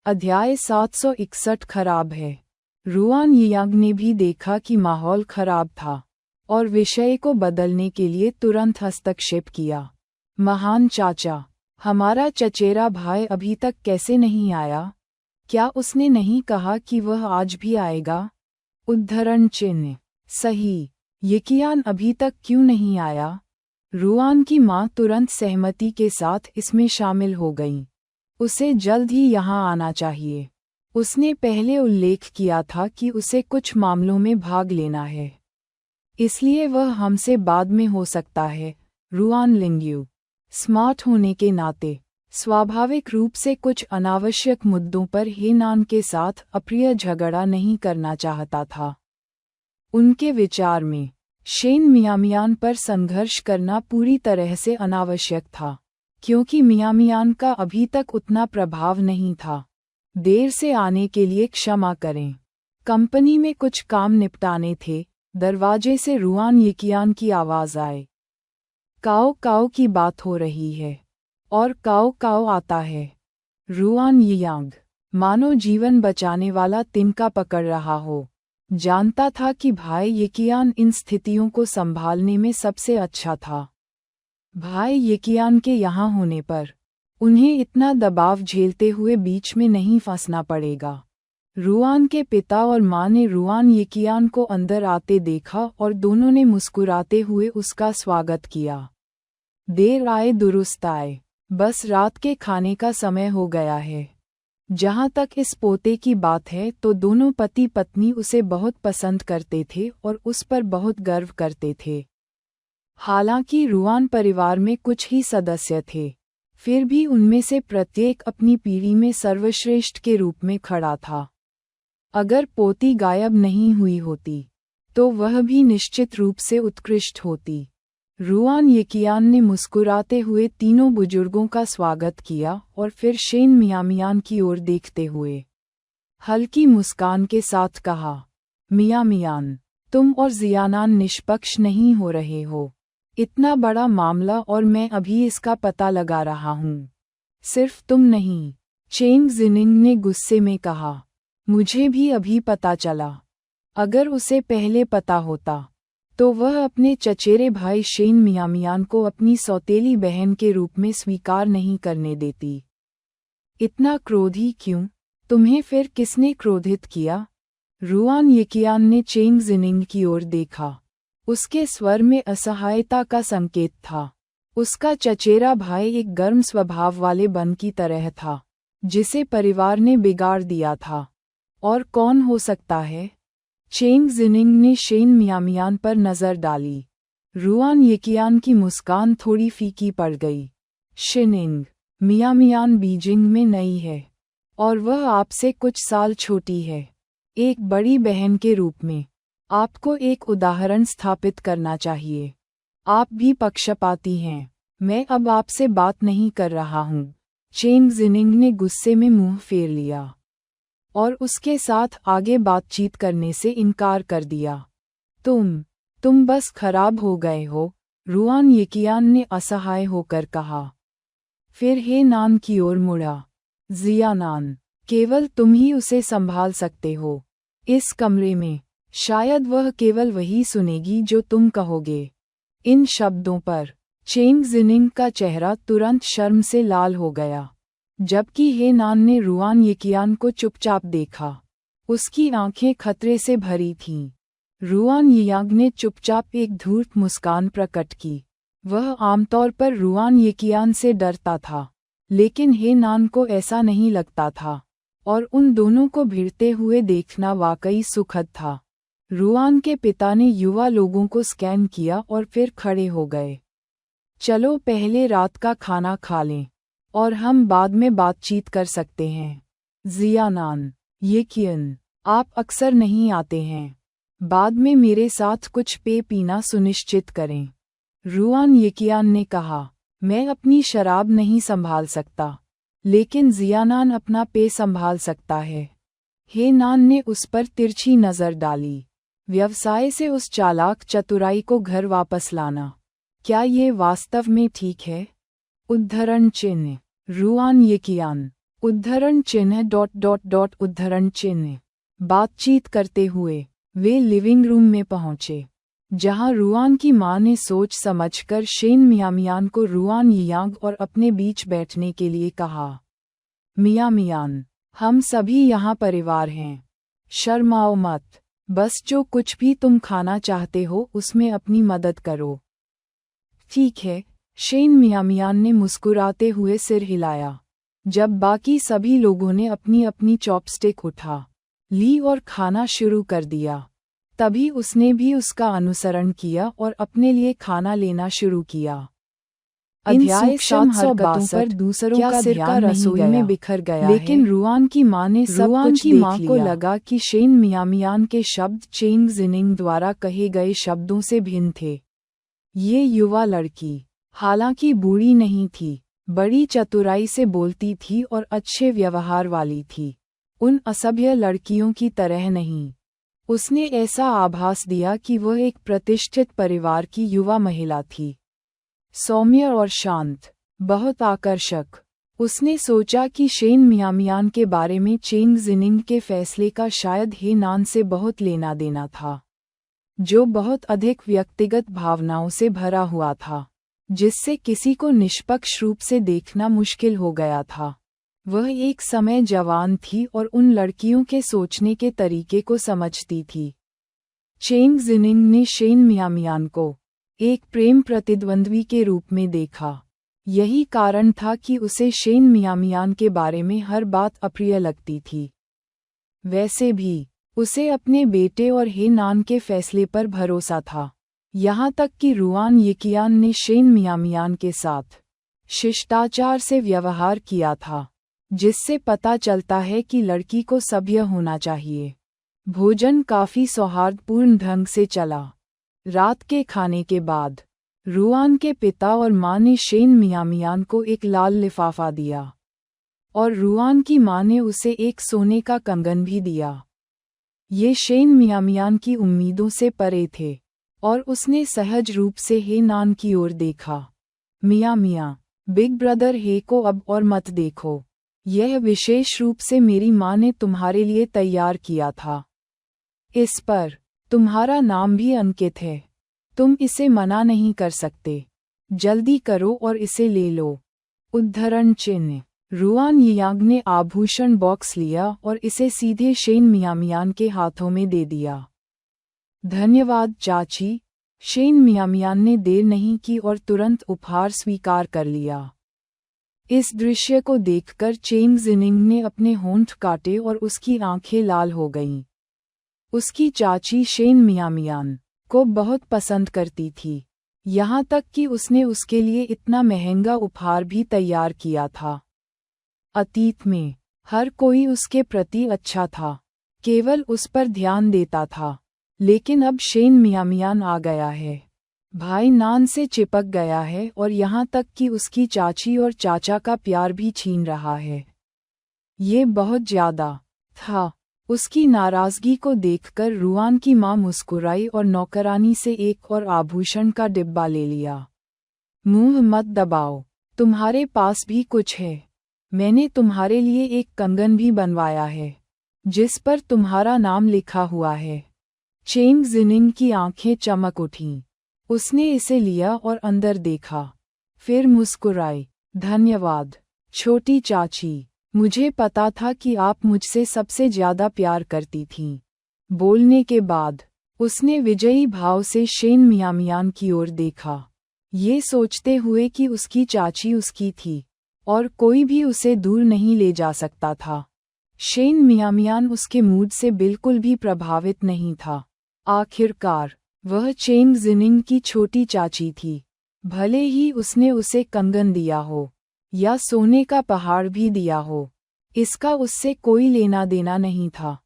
अध्याय 761 खराब है। रुआन यियांग ने भी देखा कि माहौल खराब था और विषय को बदलने के लिए तुरंत हस्तक्षेप किया। महान चाचा, हमारा चचेरा भाई अभी तक कैसे नहीं आया? क्या उसने नहीं कहा कि वह आज भी आएगा? उद्धरण चिन्ह। सही। यिकियान अभी तक क्यों नहीं आया? रुआन की माँ तुरंत सहमति के साथ इसमें शामिल हो गईं। उसे जल्द ही यहाँ आना चाहिए। उसने पहले उल्लेख किया था कि उसे कुछ मामलों में भाग लेना है, इसलिए वह हमसे बाद में हो सकता है। रुआन लिंग्यू स्मार्ट होने के नाते स्वाभाविक रूप से कुछ अनावश्यक मुद्दों पर हेनान के साथ अप्रिय झगड़ा नहीं करना चाहता था। उनके विचार में शेन मियामियान पर संघर्ष करना पूरी तरह से अनावश्यक था, क्योंकि मियामियान का अभी तक उतना प्रभाव नहीं था। देर से आने के लिए क्षमा करें। कंपनी में कुछ काम निपटाने थे। दरवाजे से रुआन यिकियान की आवाज़ आए। काओ काओ की बात हो रही है और काओ काओ आता है। रुआन यियांग मानो जीवन बचाने वाला तिनका पकड़ रहा हो। जानता था कि भाई यिकियान इन स्थितियों को संभालने में सबसे अच्छा था। भाई यिकियान के यहाँ होने पर उन्हें इतना दबाव झेलते हुए बीच में नहीं फंसना पड़ेगा। रुआन के पिता और माँ ने रुआन यिकियान को अंदर आते देखा और दोनों ने मुस्कुराते हुए उसका स्वागत किया। देर आए दुरुस्त आए। बस रात के खाने का समय हो गया है। जहाँ तक इस पोते की बात है तो दोनों पति पत्नी उसे बहुत पसंद करते थे और उस पर बहुत गर्व करते थे। हालांकि रुआन परिवार में कुछ ही सदस्य थे, फिर भी उनमें से प्रत्येक अपनी पीढ़ी में सर्वश्रेष्ठ के रूप में खड़ा था। अगर पोती गायब नहीं हुई होती तो वह भी निश्चित रूप से उत्कृष्ट होती। रुआन यिकियान ने मुस्कुराते हुए तीनों बुजुर्गों का स्वागत किया और फिर शेन मियामियान की ओर देखते हुए हल्की मुस्कान के साथ कहा, मियामियान, तुम और जियानान निष्पक्ष नहीं हो रहे हो। इतना बड़ा मामला और मैं अभी इसका पता लगा रहा हूँ। सिर्फ तुम नहीं। चेंग जिनिंग ने गुस्से में कहा, मुझे भी अभी पता चला। अगर उसे पहले पता होता तो वह अपने चचेरे भाई शेन मियामियान को अपनी सौतेली बहन के रूप में स्वीकार नहीं करने देती। इतना क्रोधी क्यों? तुम्हें फिर किसने क्रोधित किया? रुआन यिकियान ने चेंग जिनिंग की ओर देखा। उसके स्वर में असहायता का संकेत था। उसका चचेरा भाई एक गर्म स्वभाव वाले बन की तरह था, जिसे परिवार ने बिगाड़ दिया था। और कौन हो सकता है? चेंग जिनिंग ने शेन मियामियान पर नजर डाली। रुआन यिकियान की मुस्कान थोड़ी फीकी पड़ गई। शिनिंग, मियामियान बीजिंग में नई है और वह आपसे कुछ साल छोटी है। एक बड़ी बहन के रूप में आपको एक उदाहरण स्थापित करना चाहिए। आप भी पक्षपाती हैं। मैं अब आपसे बात नहीं कर रहा हूँ। चेंग जिनिंग ने गुस्से में मुंह फेर लिया और उसके साथ आगे बातचीत करने से इनकार कर दिया। तुम बस खराब हो गए हो, रुआन यिकियान ने असहाय होकर कहा। फिर हेनान की ओर मुड़ा। जियानान, केवल तुम ही उसे संभाल सकते हो इस कमरे में। शायद वह केवल वही सुनेगी जो तुम कहोगे। इन शब्दों पर चेंग जिनिंग का चेहरा तुरंत शर्म से लाल हो गया, जबकि हेनान ने रुआन यिकियान को चुपचाप देखा। उसकी आंखें खतरे से भरी थीं। रुआन यियांग ने चुपचाप एक धूर्त मुस्कान प्रकट की। वह आमतौर पर रुआन यिकियान से डरता था, लेकिन हेनान को ऐसा नहीं लगता था और उन दोनों को भिड़ते हुए देखना वाकई सुखद था। रुआन के पिता ने युवा लोगों को स्कैन किया और फिर खड़े हो गए। चलो पहले रात का खाना खा लें और हम बाद में बातचीत कर सकते हैं। जियानान, यिकियान, आप अक्सर नहीं आते हैं। बाद में मेरे साथ कुछ पेय पीना सुनिश्चित करें। रुआन यिकियान ने कहा, मैं अपनी शराब नहीं संभाल सकता, लेकिन जियानान अपना पेय संभाल सकता है। हेनान ने उस पर तिरछी नजर डाली। व्यवसाय से उस चालाक चतुराई को घर वापस लाना, क्या ये वास्तव में ठीक है? उद्धरण चिन्ह। रुआन यिकियान, उद्धरण चिन्ह ... उद्धरण चिन्ह। बातचीत करते हुए वे लिविंग रूम में पहुंचे, जहां रुआन की मां ने सोच समझकर शेन मियामियान को रुआन यियांग और अपने बीच बैठने के लिए कहा। मियामियान, हम सभी यहाँ परिवार हैं। शर्माओ मत, बस जो कुछ भी तुम खाना चाहते हो उसमें अपनी मदद करो। ठीक है, शेन मियामियान ने मुस्कुराते हुए सिर हिलाया। जब बाकी सभी लोगों ने अपनी अपनी चॉपस्टिक उठा ली और खाना शुरू कर दिया, तभी उसने भी उसका अनुसरण किया और अपने लिए खाना लेना शुरू किया। अध्याय 762 पर दूसरों का ध्यान रसोई में बिखर गया, लेकिन रुआन की मां ने सब कुछ देख लिया। को लगा कि शेन मियामियान के शब्द चेंग जिनिंग द्वारा कहे गए शब्दों से भिन्न थे। ये युवा लड़की, हालांकि बूढ़ी नहीं थी, बड़ी चतुराई से बोलती थी और अच्छे व्यवहार वाली थी, उन असभ्य लड़कियों की तरह नहीं। उसने ऐसा आभास दिया कि वह एक प्रतिष्ठित परिवार की युवा महिला थी, सौम्य और शांत, बहुत आकर्षक। उसने सोचा कि शेन मियामियान के बारे में चेंग जिनिंग के फैसले का शायद हे नान से बहुत लेना देना था, जो बहुत अधिक व्यक्तिगत भावनाओं से भरा हुआ था, जिससे किसी को निष्पक्ष रूप से देखना मुश्किल हो गया था। वह एक समय जवान थी और उन लड़कियों के सोचने के तरीके को समझती थी। चेंग जिनिंग ने शेन मियामियान को एक प्रेम प्रतिद्वंद्वी के रूप में देखा। यही कारण था कि उसे शेन मियामियान के बारे में हर बात अप्रिय लगती थी। वैसे भी उसे अपने बेटे और हे नान के फैसले पर भरोसा था, यहाँ तक कि रुआन यिकियान ने शेन मियामियान के साथ शिष्टाचार से व्यवहार किया था, जिससे पता चलता है कि लड़की को सभ्य होना चाहिए। भोजन काफी सौहार्दपूर्ण ढंग से चला। रात के खाने के बाद रुआन के पिता और मां ने शेन मियामियान को एक लाल लिफाफा दिया, और रुआन की मां ने उसे एक सोने का कंगन भी दिया। ये शेन मियामियान की उम्मीदों से परे थे, और उसने सहज रूप से हे नान की ओर देखा। मियां, बिग ब्रदर हे को अब और मत देखो, यह विशेष रूप से मेरी मां ने तुम्हारे लिए तैयार किया था। इस पर तुम्हारा नाम भी अंकित है, तुम इसे मना नहीं कर सकते। जल्दी करो और इसे ले लो। उद्धरण चिन्ह। रुआन यियांग ने आभूषण बॉक्स लिया और इसे सीधे शेन मियामियान के हाथों में दे दिया। धन्यवाद चाची। शेन मियामियान ने देर नहीं की और तुरंत उपहार स्वीकार कर लिया। इस दृश्य को देखकर चेंग जिनिंग ने अपने होंठ काटे और उसकी आंखें लाल हो गईं। उसकी चाची शेन मियामियान को बहुत पसंद करती थी, यहाँ तक कि उसने उसके लिए इतना महंगा उपहार भी तैयार किया था। अतीत में हर कोई उसके प्रति अच्छा था, केवल उस पर ध्यान देता था, लेकिन अब शेन मियामियान आ गया है, भाई नान से चिपक गया है और यहाँ तक कि उसकी चाची और चाचा का प्यार भी छीन रहा है। ये बहुत ज्यादा था। उसकी नाराजगी को देखकर रुआन की मां मुस्कुराई और नौकरानी से एक और आभूषण का डिब्बा ले लिया। मुंह मत दबाओ, तुम्हारे पास भी कुछ है। मैंने तुम्हारे लिए एक कंगन भी बनवाया है, जिस पर तुम्हारा नाम लिखा हुआ है। चेंग जिनिंग की आंखें चमक उठीं। उसने इसे लिया और अंदर देखा, फिर मुस्कुराई। धन्यवाद छोटी चाची, मुझे पता था कि आप मुझसे सबसे ज्यादा प्यार करती थीं। बोलने के बाद उसने विजयी भाव से शेन मियामियान की ओर देखा, ये सोचते हुए कि उसकी चाची उसकी थी और कोई भी उसे दूर नहीं ले जा सकता था। शेन मियामियान उसके मूड से बिल्कुल भी प्रभावित नहीं था। आखिरकार वह चेंग जिनिंग की छोटी चाची थी, भले ही उसने उसे कंगन दिया हो या सोने का पहाड़ भी दिया हो, इसका उससे कोई लेना देना नहीं था।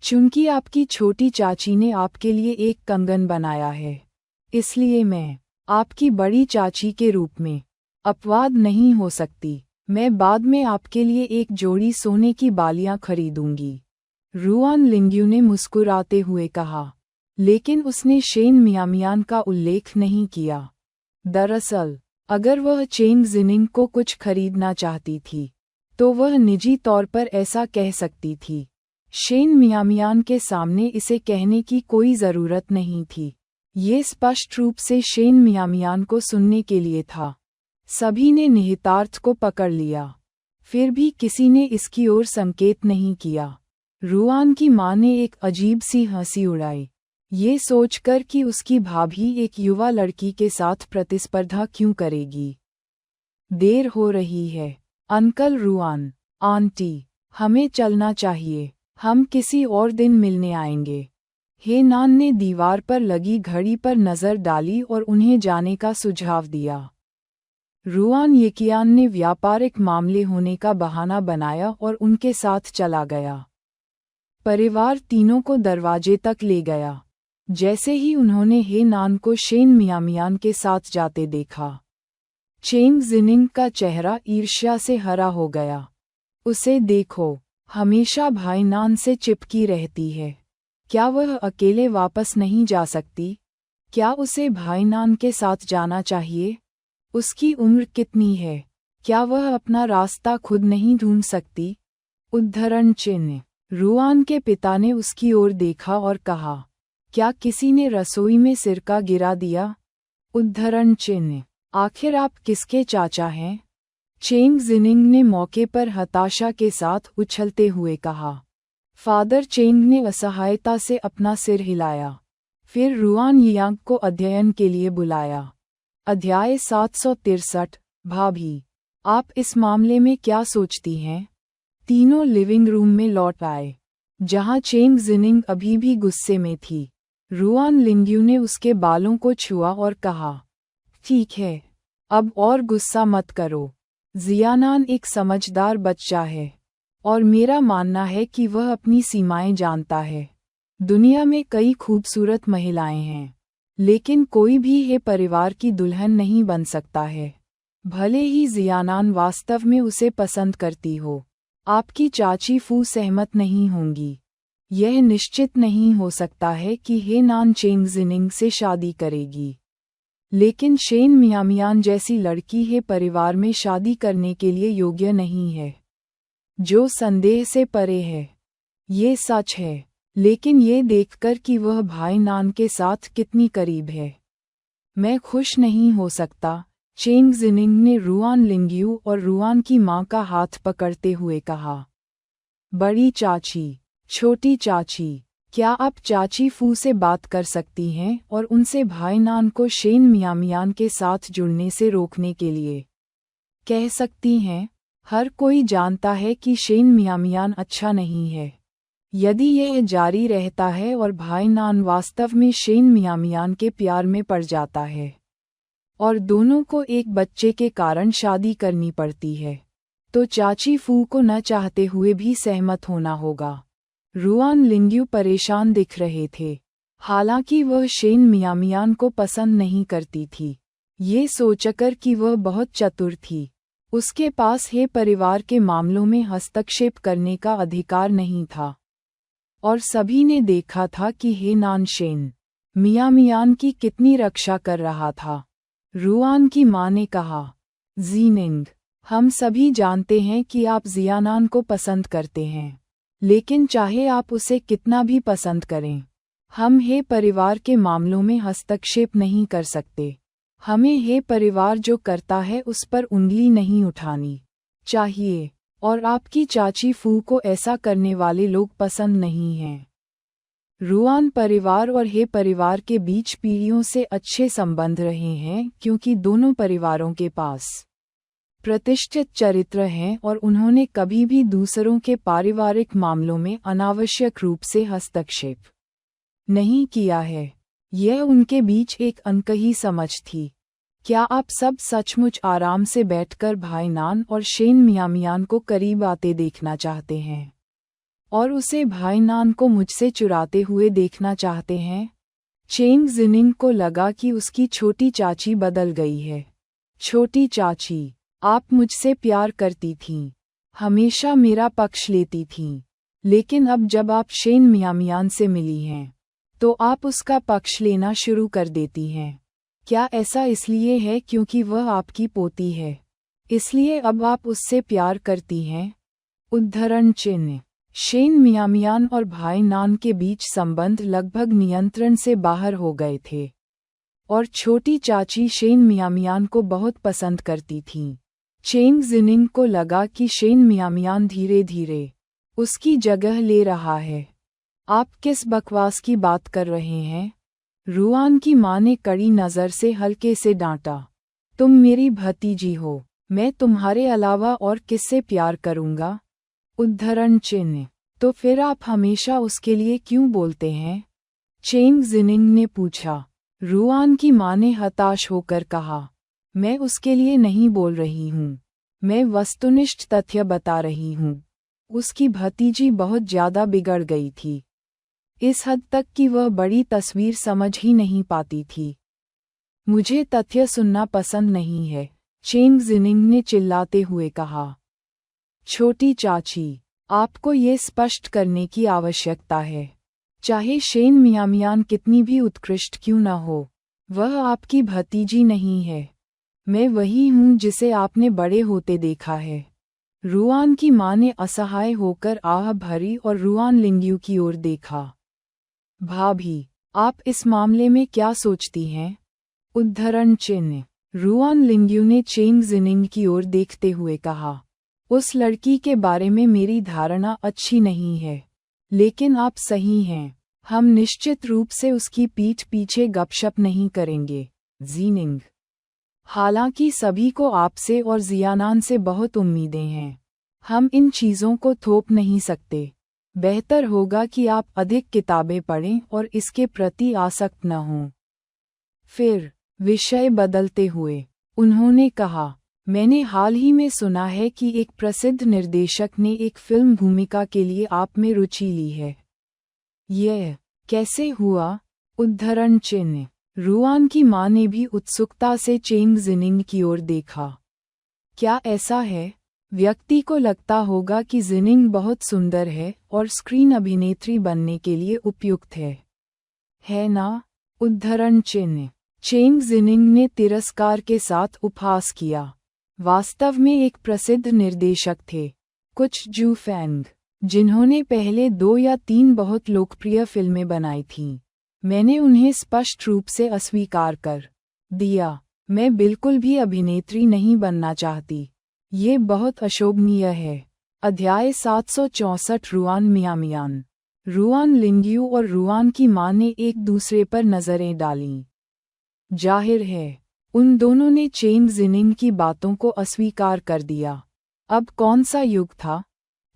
चूंकि आपकी छोटी चाची ने आपके लिए एक कंगन बनाया है, इसलिए मैं आपकी बड़ी चाची के रूप में अपवाद नहीं हो सकती। मैं बाद में आपके लिए एक जोड़ी सोने की बालियां खरीदूंगी, रुआन लिंग्यू ने मुस्कुराते हुए कहा, लेकिन उसने शेन मियामियान का उल्लेख नहीं किया। दरअसल अगर वह चेंग जिनिंग को कुछ खरीदना चाहती थी, तो वह निजी तौर पर ऐसा कह सकती थी। शेन मियामियान के सामने इसे कहने की कोई ज़रूरत नहीं थी। ये स्पष्ट रूप से शेन मियामियान को सुनने के लिए था। सभी ने निहितार्थ को पकड़ लिया। फिर भी किसी ने इसकी ओर संकेत नहीं किया। रुआन की मां ने एक अजीब सी हंसी उड़ाई, ये सोचकर कि उसकी भाभी एक युवा लड़की के साथ प्रतिस्पर्धा क्यों करेगी। देर हो रही है। अंकल रुआन, आंटी, हमें चलना चाहिए। हम किसी और दिन मिलने आएंगे। हेनान ने दीवार पर लगी घड़ी पर नज़र डाली और उन्हें जाने का सुझाव दिया। रुआन येकियान ने व्यापारिक मामले होने का बहाना बनाया और उनके साथ चला गया। परिवार तीनों को दरवाजे तक ले गया। जैसे ही उन्होंने हेनान को शेन मियामियान के साथ जाते देखा, चेंग जिनिंग का चेहरा ईर्ष्या से हरा हो गया। उसे देखो, हमेशा भाईनान से चिपकी रहती है। क्या वह अकेले वापस नहीं जा सकती? क्या उसे भाईनान के साथ जाना चाहिए? उसकी उम्र कितनी है? क्या वह अपना रास्ता खुद नहीं ढूंढ सकती? उद्धरण चिन्ह। रुआन के पिता ने उसकी ओर देखा और कहा, क्या किसी ने रसोई में सिरका गिरा दिया? उद्धरण चिन्ह। आखिर आप किसके चाचा हैं? चेंग जिनिंग ने मौके पर हताशा के साथ उछलते हुए कहा। फादर चेंग ने असहायता से अपना सिर हिलाया। फिर रुआन यियांग को अध्ययन के लिए बुलाया। अध्याय 763। भाभी, आप इस मामले में क्या सोचती हैं? तीनों लिविंग रूम में लौट आए, जहां चेंग जिनिंग अभी भी गुस्से में थी। रुआन लिंग्यू ने उसके बालों को छुआ और कहा, ठीक है, अब और गुस्सा मत करो। जियानान एक समझदार बच्चा है, और मेरा मानना है कि वह अपनी सीमाएं जानता है। दुनिया में कई खूबसूरत महिलाएं हैं, लेकिन कोई भी है परिवार की दुल्हन नहीं बन सकता है। भले ही जियानान वास्तव में उसे पसंद करती हो, आपकी चाची फू सहमत नहीं होंगी। यह निश्चित नहीं हो सकता है कि हेनान चेंग जिनिंग से शादी करेगी, लेकिन शेन मियामियान जैसी लड़की है परिवार में शादी करने के लिए योग्य नहीं है, जो संदेह से परे है। ये सच है, लेकिन ये देखकर कि वह भाईनान के साथ कितनी करीब है, मैं खुश नहीं हो सकता। चेंग जिनिंग ने रुआन लिंग्यू और रुआन की मां का हाथ पकड़ते हुए कहा। बड़ी चाची, छोटी चाची, क्या आप चाची फू से बात कर सकती हैं और उनसे भाईनान को शेन मियामियान के साथ जुड़ने से रोकने के लिए कह सकती हैं? हर कोई जानता है कि शेन मियामियान अच्छा नहीं है। यदि यह जारी रहता है और भाईनान वास्तव में शेन मियामियान के प्यार में पड़ जाता है, और दोनों को एक बच्चे के कारण शादी करनी पड़ती है, तो चाची फू को न चाहते हुए भी सहमत होना होगा। रुआन लिंग्यू परेशान दिख रहे थे, हालांकि वह शेन मियामियान को पसंद नहीं करती थी। ये सोचकर कि वह बहुत चतुर थी, उसके पास हे परिवार के मामलों में हस्तक्षेप करने का अधिकार नहीं था, और सभी ने देखा था कि हेनान शेन मियामियान की कितनी रक्षा कर रहा था। रुआन की मां ने कहा, जीनिंग, हम सभी जानते हैं कि आप जियानान को पसंद करते हैं, लेकिन चाहे आप उसे कितना भी पसंद करें, हम हे परिवार के मामलों में हस्तक्षेप नहीं कर सकते। हमें हे परिवार जो करता है उस पर उंगली नहीं उठानी चाहिए, और आपकी चाची फू को ऐसा करने वाले लोग पसंद नहीं हैं। रुआन परिवार और हे परिवार के बीच पीढ़ियों से अच्छे संबंध रहे हैं, क्योंकि दोनों परिवारों के पास प्रतिष्ठित चरित्र हैं और उन्होंने कभी भी दूसरों के पारिवारिक मामलों में अनावश्यक रूप से हस्तक्षेप नहीं किया है। यह उनके बीच एक अनकही समझ थी। क्या आप सब सचमुच आराम से बैठकर भाईनान और शेन मियामियान को करीब आते देखना चाहते हैं, और उसे भाईनान को मुझसे चुराते हुए देखना चाहते हैं? चेंग जिनिंग को लगा कि उसकी छोटी चाची बदल गई है। छोटी चाची, आप मुझसे प्यार करती थीं, हमेशा मेरा पक्ष लेती थीं, लेकिन अब जब आप शेन मियामियान से मिली हैं, तो आप उसका पक्ष लेना शुरू कर देती हैं। क्या ऐसा इसलिए है क्योंकि वह आपकी पोती है? इसलिए अब आप उससे प्यार करती हैं? उद्धरण चिन्ह। शेन मियामियान और भाई नान के बीच संबंध लगभग नियंत्रण से बाहर हो गए थे, और छोटी चाची शेन मियामियान को बहुत पसंद करती थीं। चेंग जिनिंग को लगा कि शेन मियामियान धीरे धीरे उसकी जगह ले रहा है। आप किस बकवास की बात कर रहे हैं? रुआन की माँ ने कड़ी नज़र से हल्के से डांटा। तुम मेरी भतीजी हो, मैं तुम्हारे अलावा और किससे प्यार करूँगा? उद्धरण चिन्ह। तो फिर आप हमेशा उसके लिए क्यों बोलते हैं? चेंग जिनिंग ने पूछा। रुआन की माँ ने हताश होकर कहा, मैं उसके लिए नहीं बोल रही हूँ, मैं वस्तुनिष्ठ तथ्य बता रही हूँ। उसकी भतीजी बहुत ज्यादा बिगड़ गई थी, इस हद तक कि वह बड़ी तस्वीर समझ ही नहीं पाती थी। मुझे तथ्य सुनना पसंद नहीं है, चेंग जिनिंग ने चिल्लाते हुए कहा। छोटी चाची, आपको ये स्पष्ट करने की आवश्यकता है, चाहे शेन मियामियान कितनी भी उत्कृष्ट क्यों न हो, वह आपकी भतीजी नहीं है। मैं वही हूँ जिसे आपने बड़े होते देखा है। रुआन की माँ ने असहाय होकर आह भरी और रुआन लिंग्यू की ओर देखा। भाभी, आप इस मामले में क्या सोचती हैं? उद्धरण चिन्ह। रुआन लिंग्यू ने चेंग जिनिंग की ओर देखते हुए कहा, उस लड़की के बारे में मेरी धारणा अच्छी नहीं है, लेकिन आप सही हैं, हम निश्चित रूप से उसकी पीठ पीछे गपशप नहीं करेंगे। जीनिंग। हालांकि सभी को आपसे और जियानान से बहुत उम्मीदें हैं, हम इन चीज़ों को थोप नहीं सकते। बेहतर होगा कि आप अधिक किताबें पढ़ें और इसके प्रति आसक्त न हों। फिर, विषय बदलते हुए, उन्होंने कहा, मैंने हाल ही में सुना है कि एक प्रसिद्ध निर्देशक ने एक फिल्म भूमिका के लिए आप में रुचि ली है। यह कैसे हुआ? उद्धरण चिन्ह। रुआन की माँ ने भी उत्सुकता से चेंग जिनिंग की ओर देखा। क्या ऐसा है? व्यक्ति को लगता होगा कि जिनिंग बहुत सुंदर है और स्क्रीन अभिनेत्री बनने के लिए उपयुक्त है ना? उद्धरण चिन्ह। चेंग जिनिंग ने तिरस्कार के साथ उपहास किया। वास्तव में एक प्रसिद्ध निर्देशक थे, कुछ जू फैंग, जिन्होंने पहले 2 या 3 बहुत लोकप्रिय फिल्में बनाई थीं। मैंने उन्हें स्पष्ट रूप से अस्वीकार कर दिया। मैं बिल्कुल भी अभिनेत्री नहीं बनना चाहती। ये बहुत अशोभनीय है। अध्याय 764। रुआन मियामियान। रुआन लिंग्यू और रुआन की माँ ने एक दूसरे पर नज़रें डालीं। जाहिर है, उन दोनों ने चेंग जिनिंग की बातों को अस्वीकार कर दिया। अब कौन सा युग था?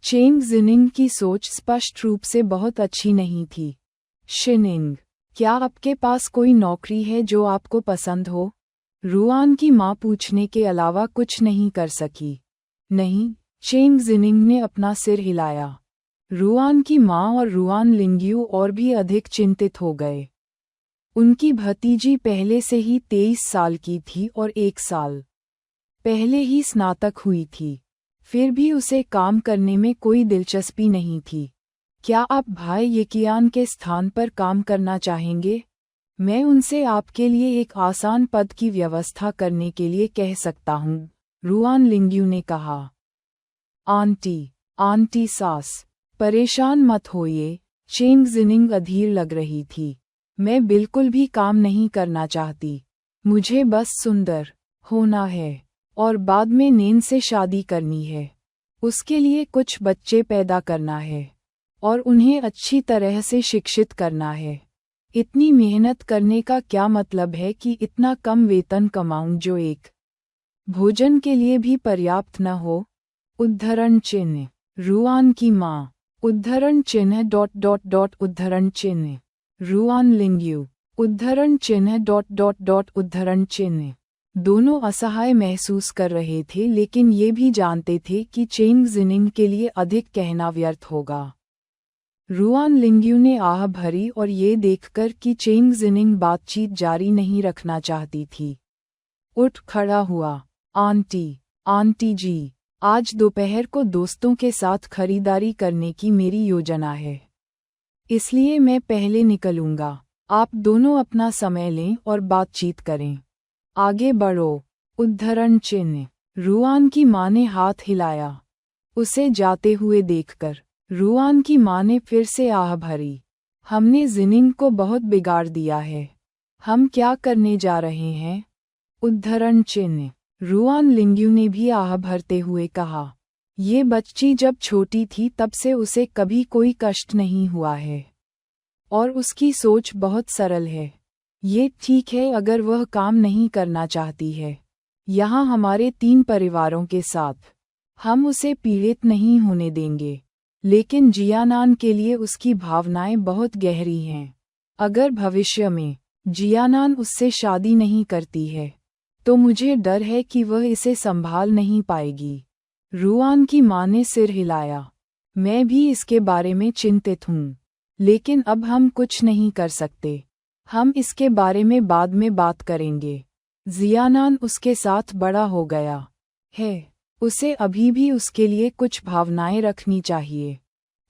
चेंग जिनिंग की सोच स्पष्ट रूप से बहुत अच्छी नहीं थी। शिनिंग, क्या आपके पास कोई नौकरी है जो आपको पसंद हो? रुआन की माँ पूछने के अलावा कुछ नहीं कर सकी। नहीं, चेंग जिनिंग ने अपना सिर हिलाया। रुआन की माँ और रुआन लिंग्यू और भी अधिक चिंतित हो गए। उनकी भतीजी पहले से ही 23 साल की थी और 1 साल पहले ही स्नातक हुई थी, फिर भी उसे काम करने में कोई दिलचस्पी नहीं थी। क्या आप भाई येकियान के स्थान पर काम करना चाहेंगे? मैं उनसे आपके लिए एक आसान पद की व्यवस्था करने के लिए कह सकता हूँ, रुआन लिंग्यू ने कहा। आंटी सास, परेशान मत होइए, चेंग जिनिंग अधीर लग रही थी। मैं बिल्कुल भी काम नहीं करना चाहती। मुझे बस सुंदर होना है और बाद में नैन से शादी करनी है। उसके लिए कुछ बच्चे पैदा करना है और उन्हें अच्छी तरह से शिक्षित करना है। इतनी मेहनत करने का क्या मतलब है कि इतना कम वेतन कमाऊं जो एक भोजन के लिए भी पर्याप्त न हो? उद्धरण चिन्ह। रुआन की माँ। उद्धरण चिन्ह ... उद्धरण चिन्ह। रुआन लिंग्यू। उद्धरण चिन्ह ... उद्धरण चिन्ह। दोनों असहाय महसूस कर रहे थे, लेकिन ये भी जानते थे कि चेंग जिनिंग के लिए अधिक कहना व्यर्थ होगा। रुआन लिंग्यू ने आह भरी और ये देखकर कि चेंग जिनिंग बातचीत जारी नहीं रखना चाहती थी, उठ खड़ा हुआ। आंटी जी, आज दोपहर को दोस्तों के साथ खरीदारी करने की मेरी योजना है, इसलिए मैं पहले निकलूंगा। आप दोनों अपना समय लें और बातचीत करें। आगे बढ़ो। उद्धरण चिन्ह। रुआन की माँ ने हाथ हिलाया। उसे जाते हुए देखकर रुआन की माँ ने फिर से आह भरी। हमने जिनिंग को बहुत बिगाड़ दिया है। हम क्या करने जा रहे हैं? उद्धरण चिन्ह। रुआन लिंग्यू ने भी आह भरते हुए कहा, ये बच्ची जब छोटी थी तब से उसे कभी कोई कष्ट नहीं हुआ है। और उसकी सोच बहुत सरल है। ये ठीक है अगर वह काम नहीं करना चाहती है। यहाँ हमारे 3 परिवारों के साथ हम उसे पीड़ित नहीं होने देंगे। लेकिन जियानान के लिए उसकी भावनाएं बहुत गहरी हैं। अगर भविष्य में जियानान उससे शादी नहीं करती है तो मुझे डर है कि वह इसे संभाल नहीं पाएगी। रुआन की माँ ने सिर हिलाया। मैं भी इसके बारे में चिंतित हूँ। लेकिन अब हम कुछ नहीं कर सकते। हम इसके बारे में बाद में बात करेंगे। जियानान उसके साथ बड़ा हो गया है। उसे अभी भी उसके लिए कुछ भावनाएं रखनी चाहिए।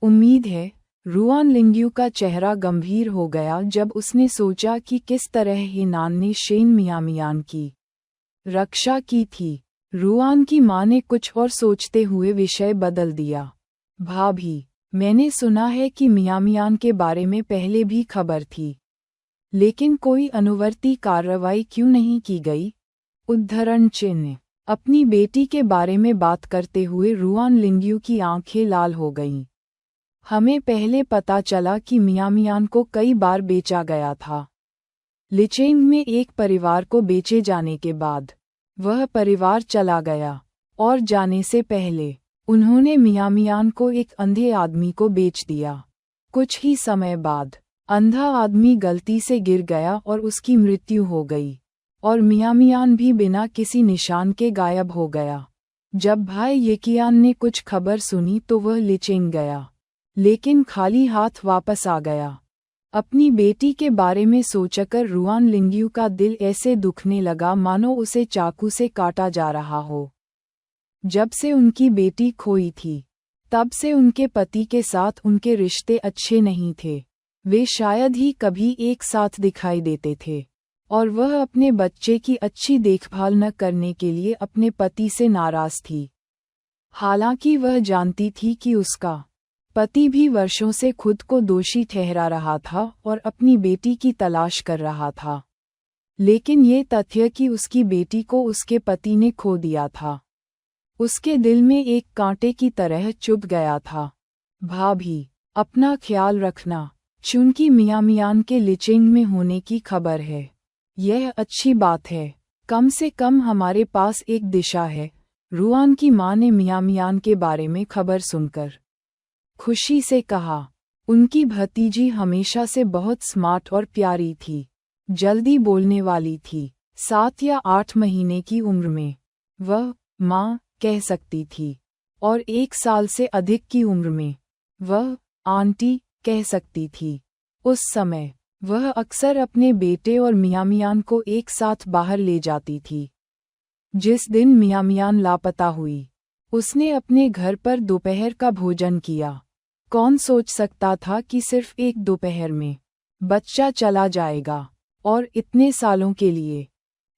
उम्मीद है। रुआन लिंग्यू का चेहरा गंभीर हो गया जब उसने सोचा कि किस तरह हेनान ने शेन मियामियान की रक्षा की थी। रुआन की माँ ने कुछ और सोचते हुए विषय बदल दिया। भाभी, मैंने सुना है कि मियामियान के बारे में पहले भी खबर थी। लेकिन कोई अनुवर्ती कार्रवाई क्यों नहीं की गई? उद्धरण चिन्ह। अपनी बेटी के बारे में बात करते हुए रुआन लिंग्यू की आंखें लाल हो गईं। हमें पहले पता चला कि मियामियान को कई बार बेचा गया था। लिचेंग में एक परिवार को बेचे जाने के बाद वह परिवार चला गया और जाने से पहले उन्होंने मियामियान को एक अंधे आदमी को बेच दिया। कुछ ही समय बाद अंधा आदमी गलती से गिर गया और उसकी मृत्यु हो गई और मियामियान भी बिना किसी निशान के गायब हो गया। जब भाई येकियान ने कुछ खबर सुनी तो वह लिचेंग गया, लेकिन खाली हाथ वापस आ गया। अपनी बेटी के बारे में सोचकर रुआन लिंग्यू का दिल ऐसे दुखने लगा मानो उसे चाकू से काटा जा रहा हो। जब से उनकी बेटी खोई थी तब से उनके पति के साथ उनके रिश्ते अच्छे नहीं थे। वे शायद ही कभी एक साथ दिखाई देते थे और वह अपने बच्चे की अच्छी देखभाल न करने के लिए अपने पति से नाराज थी। हालांकि वह जानती थी कि उसका पति भी वर्षों से खुद को दोषी ठहरा रहा था और अपनी बेटी की तलाश कर रहा था। लेकिन ये तथ्य कि उसकी बेटी को उसके पति ने खो दिया था, उसके दिल में एक कांटे की तरह चुभ गया था। भाभी, अपना ख्याल रखना। चूंकि मियामियान के लिचेंग में होने की खबर है, यह अच्छी बात है। कम से कम हमारे पास एक दिशा है। रुआन की माँ ने मियामियान के बारे में खबर सुनकर खुशी से कहा। उनकी भतीजी हमेशा से बहुत स्मार्ट और प्यारी थी, जल्दी बोलने वाली थी। 7 या 8 महीने की उम्र में वह माँ कह सकती थी और 1 साल से अधिक की उम्र में वह आंटी कह सकती थी। उस समय वह अक्सर अपने बेटे और मियामियान को एक साथ बाहर ले जाती थी। जिस दिन मियामियान लापता हुई, उसने अपने घर पर दोपहर का भोजन किया। कौन सोच सकता था कि सिर्फ एक दोपहर में बच्चा चला जाएगा, और इतने सालों के लिए।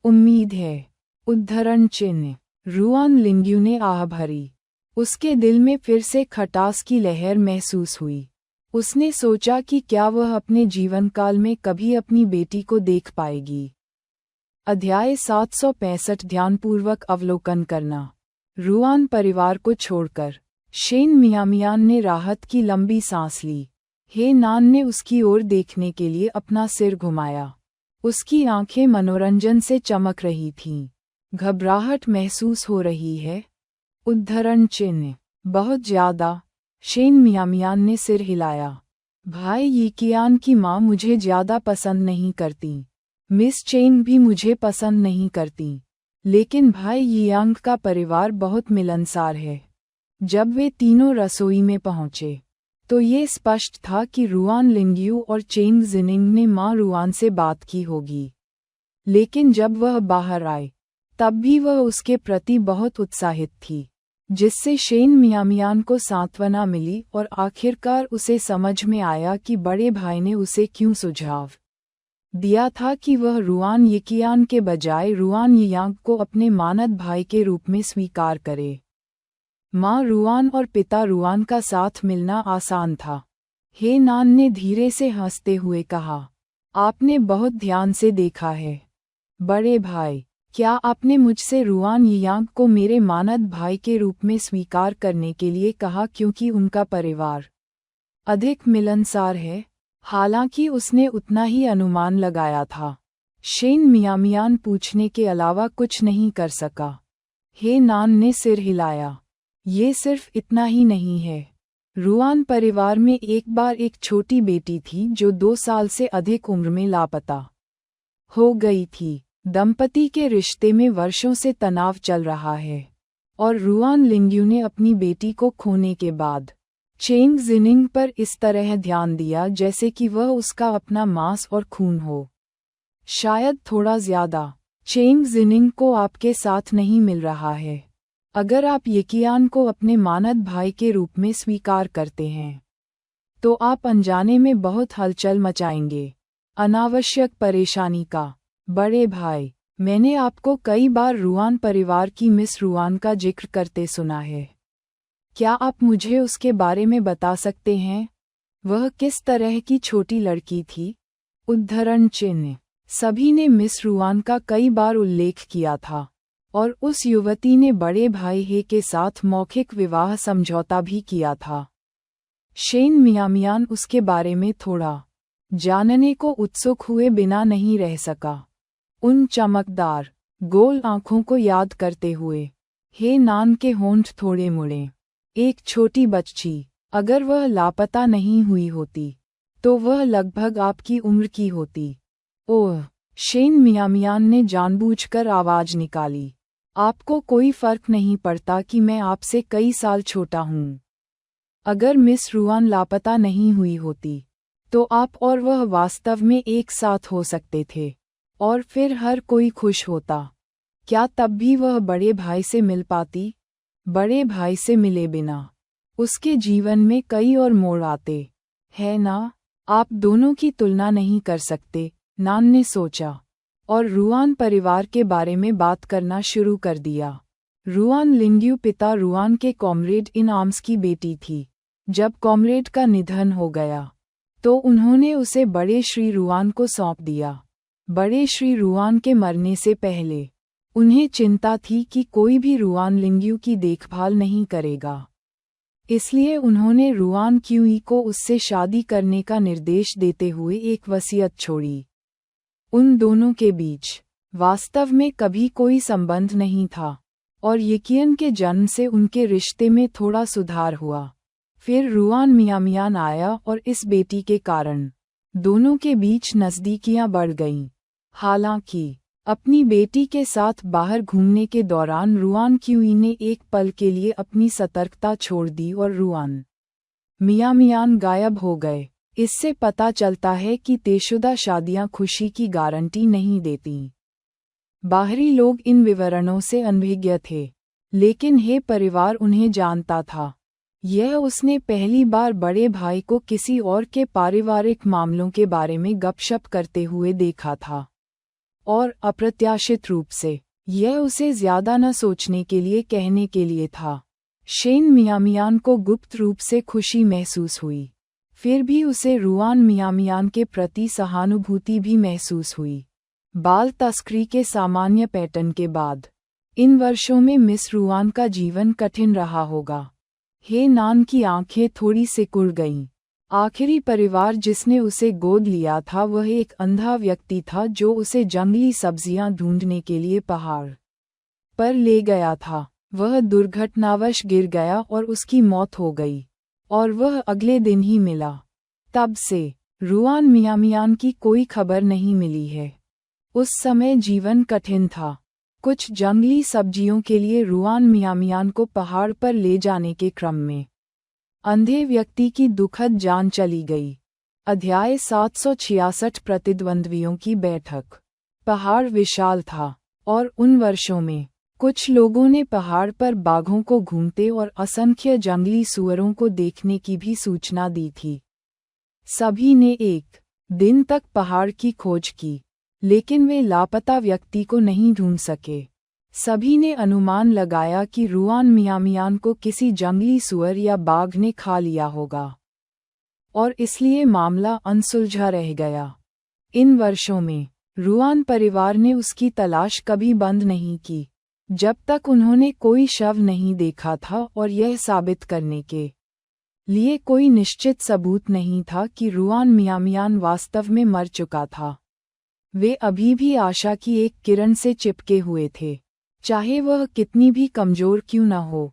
उम्मीद है। उद्धरण चिन्ह। रुआन लिंग्यू ने आह भरी। उसके दिल में फिर से खटास की लहर महसूस हुई। उसने सोचा कि क्या वह अपने जीवन काल में कभी अपनी बेटी को देख पाएगी। अध्याय 765 ध्यानपूर्वक अवलोकन करना। रुआन परिवार को छोड़कर शेन मियामियान ने राहत की लंबी सांस ली। हे नान ने उसकी ओर देखने के लिए अपना सिर घुमाया। उसकी आंखें मनोरंजन से चमक रही थीं। घबराहट महसूस हो रही है? उद्धरण चिन्ह। बहुत ज्यादा। शेन मियामियान ने सिर हिलाया। भाई येकियान की माँ मुझे ज्यादा पसंद नहीं करती। मिस चेंग भी मुझे पसंद नहीं करती। लेकिन भाई यियांग का परिवार बहुत मिलनसार है। जब वे तीनों रसोई में पहुंचे तो ये स्पष्ट था कि रुआन लिंग्यू और चेंग जिनिंग ने माँ रुआन से बात की होगी। लेकिन जब वह बाहर आए तब भी वह उसके प्रति बहुत उत्साहित थी, जिससे शेन मियामियान को सांत्वना मिली और आखिरकार उसे समझ में आया कि बड़े भाई ने उसे क्यों सुझाव दिया था कि वह रुआन यिकियान के बजाय रुआन यियांग को अपने मानद भाई के रूप में स्वीकार करे। माँ रुआन और पिता रुआन का साथ मिलना आसान था। हे नान ने धीरे से हंसते हुए कहा, आपने बहुत ध्यान से देखा है। बड़े भाई, क्या आपने मुझसे रुआन यियांग को मेरे मानद भाई के रूप में स्वीकार करने के लिए कहा क्योंकि उनका परिवार अधिक मिलनसार है? हालांकि उसने उतना ही अनुमान लगाया था। शेन मियामियान पूछने के अलावा कुछ नहीं कर सका। हे नान ने सिर हिलाया। ये सिर्फ इतना ही नहीं है। रुआन परिवार में एक बार एक छोटी बेटी थी जो 2 साल से अधिक उम्र में लापता हो गई थी। दंपति के रिश्ते में वर्षों से तनाव चल रहा है और रुआन लिंग्यू ने अपनी बेटी को खोने के बाद चेंग जिनिंग पर इस तरह ध्यान दिया जैसे कि वह उसका अपना मांस और खून हो। शायद थोड़ा ज्यादा। चेंग जिनिंग को आपके साथ नहीं मिल रहा है। अगर आप यिकियान को अपने मानद भाई के रूप में स्वीकार करते हैं तो आप अनजाने में बहुत हलचल मचाएंगे, अनावश्यक परेशानी का। बड़े भाई, मैंने आपको कई बार रुआन परिवार की मिस रुआन का जिक्र करते सुना है। क्या आप मुझे उसके बारे में बता सकते हैं? वह किस तरह की छोटी लड़की थी? उद्धरण चिन्ह। सभी ने मिस रुआन का कई बार उल्लेख किया था और उस युवती ने बड़े भाई हे के साथ मौखिक विवाह समझौता भी किया था। शेन मियामियान उसके बारे में थोड़ा जानने को उत्सुक हुए बिना नहीं रह सका। उन चमकदार, गोल आंखों को याद करते हुए हे नान के होंठ थोड़े मुड़े। एक छोटी बच्ची, अगर वह लापता नहीं हुई होती तो वह लगभग आपकी उम्र की होती। ओह, शेन मियामियान ने जानबूझकर आवाज निकाली। आपको कोई फर्क नहीं पड़ता कि मैं आपसे कई साल छोटा हूँ। अगर मिस रुआन लापता नहीं हुई होती तो आप और वह वास्तव में एक साथ हो सकते थे और फिर हर कोई खुश होता। क्या तब भी वह बड़े भाई से मिल पाती? बड़े भाई से मिले बिना उसके जीवन में कई और मोड़ आते, है ना? आप दोनों की तुलना नहीं कर सकते, नान ने सोचा और रुआन परिवार के बारे में बात करना शुरू कर दिया। रुआन लिंग्यू पिता रुआन के कॉमरेड इन आर्म्स की बेटी थी। जब कॉमरेड का निधन हो गया तो उन्होंने उसे बड़े श्री रुआन को सौंप दिया। बड़े श्री रुआन के मरने से पहले उन्हें चिंता थी कि कोई भी रुआन लिंग्यू की देखभाल नहीं करेगा, इसलिए उन्होंने रुआन क्यूई को उससे शादी करने का निर्देश देते हुए एक वसीयत छोड़ी। उन दोनों के बीच वास्तव में कभी कोई संबंध नहीं था और यिकियन के जन्म से उनके रिश्ते में थोड़ा सुधार हुआ। फिर रुआन मियामियान आया और इस बेटी के कारण दोनों के बीच नज़दीकियां बढ़ गईं। हालांकि अपनी बेटी के साथ बाहर घूमने के दौरान रुआन क्यूई ने एक पल के लिए अपनी सतर्कता छोड़ दी और रुआन मियामियान गायब हो गए। इससे पता चलता है कि तयशुदा शादियां खुशी की गारंटी नहीं देती। बाहरी लोग इन विवरणों से अनभिज्ञ थे, लेकिन हे परिवार उन्हें जानता था। यह उसने पहली बार बड़े भाई को किसी और के पारिवारिक मामलों के बारे में गपशप करते हुए देखा था और अप्रत्याशित रूप से यह उसे ज्यादा न सोचने के लिए कहने के लिए था। शेन मियामियान को गुप्त रूप से खुशी महसूस हुई, फिर भी उसे रुआन मियामियान के प्रति सहानुभूति भी महसूस हुई। बाल तस्करी के सामान्य पैटर्न के बाद इन वर्षों में मिस रुआन का जीवन कठिन रहा होगा। हे नान की आंखें थोड़ी सिकुड़ गईं। आखिरी परिवार जिसने उसे गोद लिया था वह एक अंधा व्यक्ति था जो उसे जंगली सब्जियां ढूंढने के लिए पहाड़ पर ले गया था। वह दुर्घटनावश गिर गया और उसकी मौत हो गई और वह अगले दिन ही मिला। तब से रुआन मियामियान की कोई खबर नहीं मिली है। उस समय जीवन कठिन था। कुछ जंगली सब्जियों के लिए रुआन मियामियान को पहाड़ पर ले जाने के क्रम में अंधे व्यक्ति की दुखद जान चली गई। अध्याय 766 प्रतिद्वंद्वियों की बैठक। पहाड़ विशाल था और उन वर्षों में कुछ लोगों ने पहाड़ पर बाघों को घूमते और असंख्य जंगली सूअरों को देखने की भी सूचना दी थी। सभी ने एक दिन तक पहाड़ की खोज की, लेकिन वे लापता व्यक्ति को नहीं ढूंढ सके। सभी ने अनुमान लगाया कि रुआन मियामियान को किसी जंगली सुअर या बाघ ने खा लिया होगा, और इसलिए मामला अनसुलझा रह गया। इन वर्षों में रुआन परिवार ने उसकी तलाश कभी बंद नहीं की, जब तक उन्होंने कोई शव नहीं देखा था और यह साबित करने के लिए कोई निश्चित सबूत नहीं था कि रुआन मियामियान वास्तव में मर चुका था। वे अभी भी आशा की एक किरण से चिपके हुए थे, चाहे वह कितनी भी कमजोर क्यों न हो।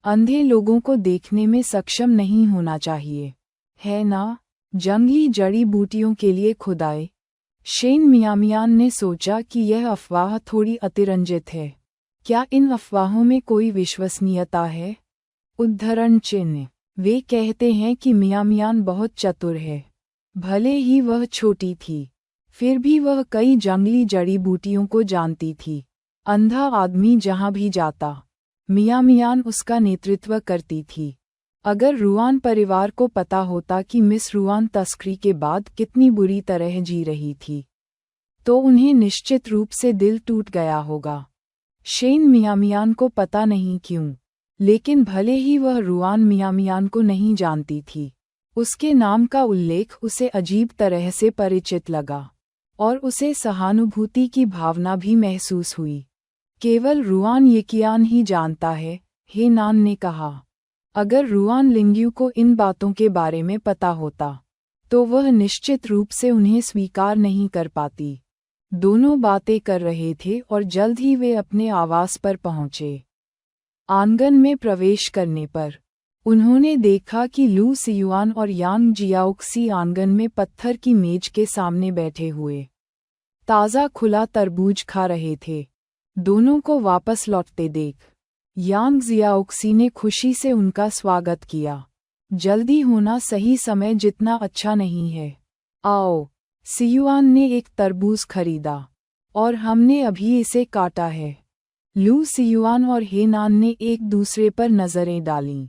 अंधे लोगों को देखने में सक्षम नहीं होना चाहिए, है ना? जंगली जड़ी बूटियों के लिए खुदाई। शेन मियामियान ने सोचा कि यह अफवाह थोड़ी अतिरंजित है। क्या इन अफवाहों में कोई विश्वसनीयता है? उद्धरण चिन्ह। वे कहते हैं कि मियामियान बहुत चतुर है। भले ही वह छोटी थी, फिर भी वह कई जंगली जड़ी बूटियों को जानती थी। अंधा आदमी जहां भी जाता, मियामियान उसका नेतृत्व करती थी। अगर रुआन परिवार को पता होता कि मिस रुआन तस्करी के बाद कितनी बुरी तरह जी रही थी, तो उन्हें निश्चित रूप से दिल टूट गया होगा। शेन मियामियान को पता नहीं क्यों, लेकिन भले ही वह रुआन मियामियान को नहीं जानती थी, उसके नाम का उल्लेख उसे अजीब तरह से परिचित लगा, और उसे सहानुभूति की भावना भी महसूस हुई। केवल रुआन येकियान ही जानता है, हे नान ने कहा। अगर रुआन लिंग्यू को इन बातों के बारे में पता होता, तो वह निश्चित रूप से उन्हें स्वीकार नहीं कर पाती। दोनों बातें कर रहे थे और जल्द ही वे अपने आवास पर पहुंचे। आंगन में प्रवेश करने पर उन्होंने देखा कि लू सियुआन और यांग जियाओक्सी आंगन में पत्थर की मेज के सामने बैठे हुए ताज़ा खुला तरबूज खा रहे थे। दोनों को वापस लौटते देख यांग जियाओक्सी ने खुशी से उनका स्वागत किया। जल्दी होना सही समय जितना अच्छा नहीं है। आओ। सियुआन ने एक तरबूज खरीदा, और हमने अभी इसे काटा है। लू सियुआन और हेनान ने एक दूसरे पर नजरें डालीं,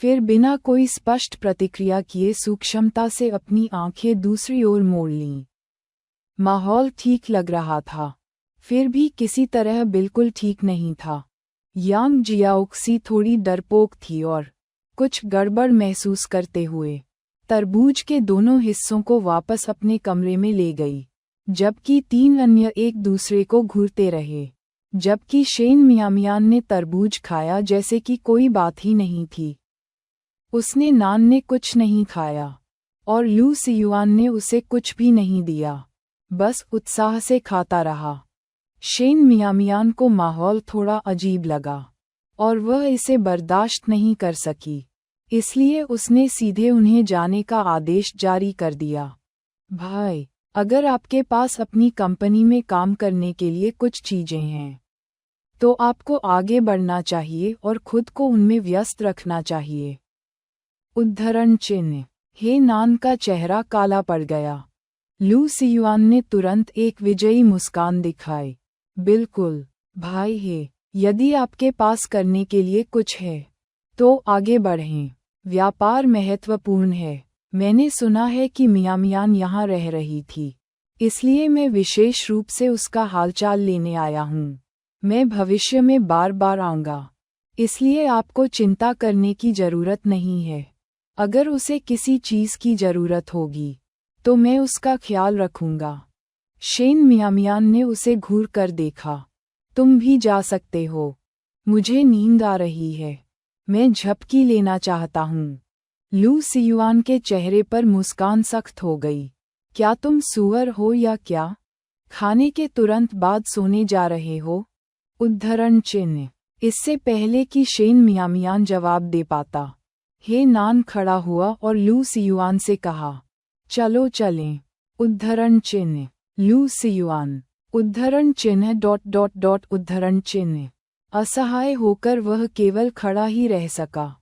फिर बिना कोई स्पष्ट प्रतिक्रिया किए सूक्ष्मता से अपनी आंखें दूसरी ओर मोड़ लीं। माहौल ठीक लग रहा था, फिर भी किसी तरह बिल्कुल ठीक नहीं था। यांग जियाओक्सी थोड़ी डरपोक थी और कुछ गड़बड़ महसूस करते हुए तरबूज के दोनों हिस्सों को वापस अपने कमरे में ले गई, जबकि तीन अन्य एक दूसरे को घूरते रहे। जबकि शेन मियामियान ने तरबूज खाया जैसे कि कोई बात ही नहीं थी। उसने नान ने कुछ नहीं खाया, और लू सियुआन ने उसे कुछ भी नहीं दिया, बस उत्साह से खाता रहा। शेन मियामियान को माहौल थोड़ा अजीब लगा, और वह इसे बर्दाश्त नहीं कर सकी, इसलिए उसने सीधे उन्हें जाने का आदेश जारी कर दिया। भाई, अगर आपके पास अपनी कंपनी में काम करने के लिए कुछ चीजें हैं, तो आपको आगे बढ़ना चाहिए और खुद को उनमें व्यस्त रखना चाहिए। उद्धरण चिन्ह। हे नान का चेहरा काला पड़ गया। लू सियुआन ने तुरंत एक विजयी मुस्कान दिखाई। बिल्कुल, भाई है, यदि आपके पास करने के लिए कुछ है, तो आगे बढ़ें। व्यापार महत्वपूर्ण है। मैंने सुना है कि मियामियान यहाँ रह रही थी, इसलिए मैं विशेष रूप से उसका हालचाल लेने आया हूँ। मैं भविष्य में बार बार आऊँगा, इसलिए आपको चिंता करने की जरूरत नहीं है। अगर उसे किसी चीज़ की जरूरत होगी, तो मैं उसका ख्याल रखूँगा। शेन मियामियान ने उसे घूर कर देखा। तुम भी जा सकते हो। मुझे नींद आ रही है। मैं झपकी लेना चाहता हूँ। लू सियुआन के चेहरे पर मुस्कान सख्त हो गई। क्या तुम सुअर हो या क्या? खाने के तुरंत बाद सोने जा रहे हो? उद्धरण चिन्ह। इससे पहले कि शेन मियामियान जवाब दे पाता, हे नान खड़ा हुआ और लू सियुआन से कहा, चलो चलें। उद्धरण चिन्ह। लू सियुआन। उद्धरण चिन्ह उद्धरण चिन्ह। असहाय होकर वह केवल खड़ा ही रह सका।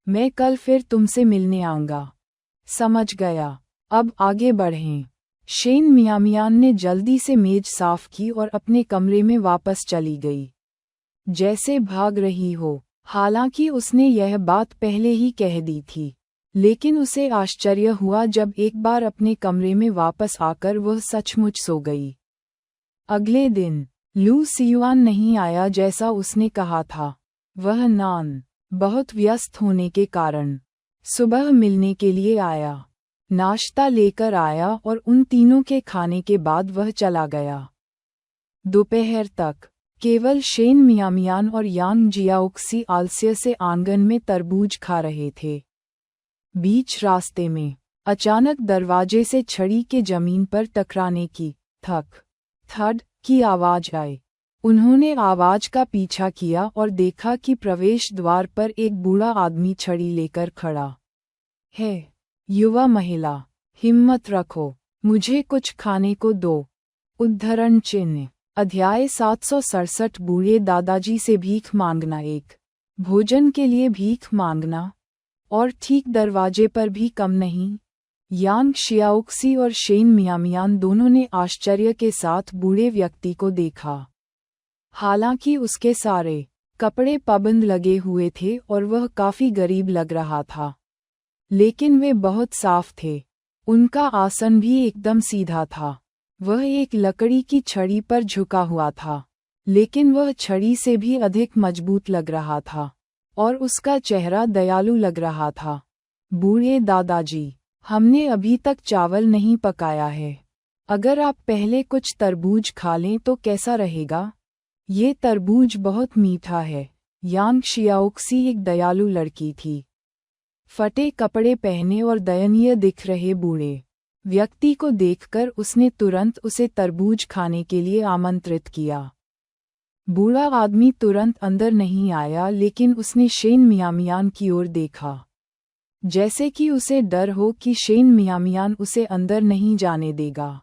मैं कल फिर तुमसे मिलने आऊंगा। समझ गया। अब आगे बढ़ें। शेन मियामियान ने जल्दी से मेज साफ की और अपने कमरे में वापस चली गई, जैसे भाग रही हो। हालांकि उसने यह बात पहले ही कह दी थी, लेकिन उसे आश्चर्य हुआ जब एक बार अपने कमरे में वापस आकर वह सचमुच सो गई। अगले दिन लू सियुआन नहीं आया जैसा उसने कहा था। वह नान बहुत व्यस्त होने के कारण सुबह मिलने के लिए आया, नाश्ता लेकर आया और उन तीनों के खाने के बाद वह चला गया। दोपहर तक केवल शेन मियामियान और यांग जियाओक्सी आलस्य से आंगन में तरबूज खा रहे थे। बीच रास्ते में अचानक दरवाजे से छड़ी के जमीन पर टकराने की थक थड की आवाज आई। उन्होंने आवाज का पीछा किया और देखा कि प्रवेश द्वार पर एक बूढ़ा आदमी छड़ी लेकर खड़ा है। युवा महिला, हिम्मत रखो, मुझे कुछ खाने को दो। उद्धरण चिन्ह। अध्याय 767 बूढ़े दादाजी से भीख मांगना। एक भोजन के लिए भीख मांगना, और ठीक दरवाजे पर भी कम नहीं। यांग शियाओक्सी और शेन मियामियान दोनों ने आश्चर्य के साथ बूढ़े व्यक्ति को देखा। हालांकि उसके सारे कपड़े पाबंद लगे हुए थे और वह काफी गरीब लग रहा था, लेकिन वे बहुत साफ थे। उनका आसन भी एकदम सीधा था। वह एक लकड़ी की छड़ी पर झुका हुआ था, लेकिन वह छड़ी से भी अधिक मजबूत लग रहा था और उसका चेहरा दयालु लग रहा था। बूढ़े दादाजी, हमने अभी तक चावल नहीं पकाया है। अगर आप पहले कुछ तरबूज खा लें तो कैसा रहेगा? ये तरबूज बहुत मीठा है। यांग शियाओक्सी एक दयालु लड़की थी। फटे कपड़े पहने और दयनीय दिख रहे बूढ़े व्यक्ति को देखकर उसने तुरंत उसे तरबूज खाने के लिए आमंत्रित किया। बूढ़ा आदमी तुरंत अंदर नहीं आया, लेकिन उसने शेन मियामियान की ओर देखा, जैसे कि उसे डर हो कि शेन मियामियान उसे अंदर नहीं जाने देगा।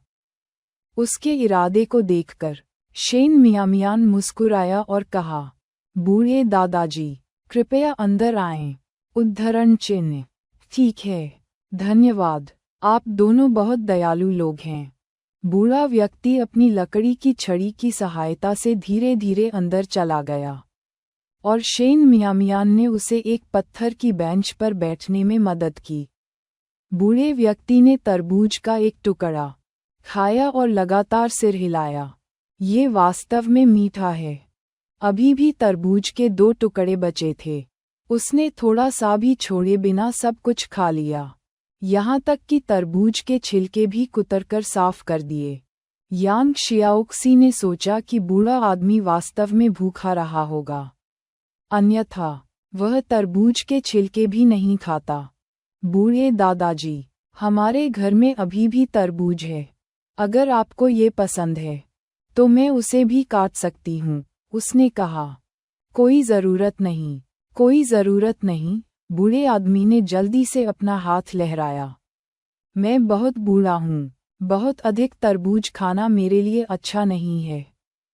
उसके इरादे को देखकर शेन मियामियान मुस्कुराया और कहा, बूढ़े दादाजी, कृपया अंदर आएं। उद्धरण चिन्ह। ठीक है, धन्यवाद, आप दोनों बहुत दयालु लोग हैं। बूढ़ा व्यक्ति अपनी लकड़ी की छड़ी की सहायता से धीरे धीरे अंदर चला गया और शेन मियामियान ने उसे एक पत्थर की बेंच पर बैठने में मदद की। बूढ़े व्यक्ति ने तरबूज का एक टुकड़ा खाया और लगातार सिर हिलाया। ये वास्तव में मीठा है। अभी भी तरबूज के 2 टुकड़े बचे थे। उसने थोड़ा सा भी छोड़े बिना सब कुछ खा लिया, यहाँ तक कि तरबूज के छिलके भी कुतरकर साफ कर दिए। यांग शियाओक्सी ने सोचा कि बूढ़ा आदमी वास्तव में भूखा रहा होगा, अन्यथा वह तरबूज के छिलके भी नहीं खाता। बूढ़े दादाजी, हमारे घर में अभी भी तरबूज है। अगर आपको ये पसंद है तो मैं उसे भी काट सकती हूँ, उसने कहा। कोई ज़रूरत नहीं, कोई ज़रूरत नहीं, बूढ़े आदमी ने जल्दी से अपना हाथ लहराया। मैं बहुत बूढ़ा हूँ, बहुत अधिक तरबूज खाना मेरे लिए अच्छा नहीं है।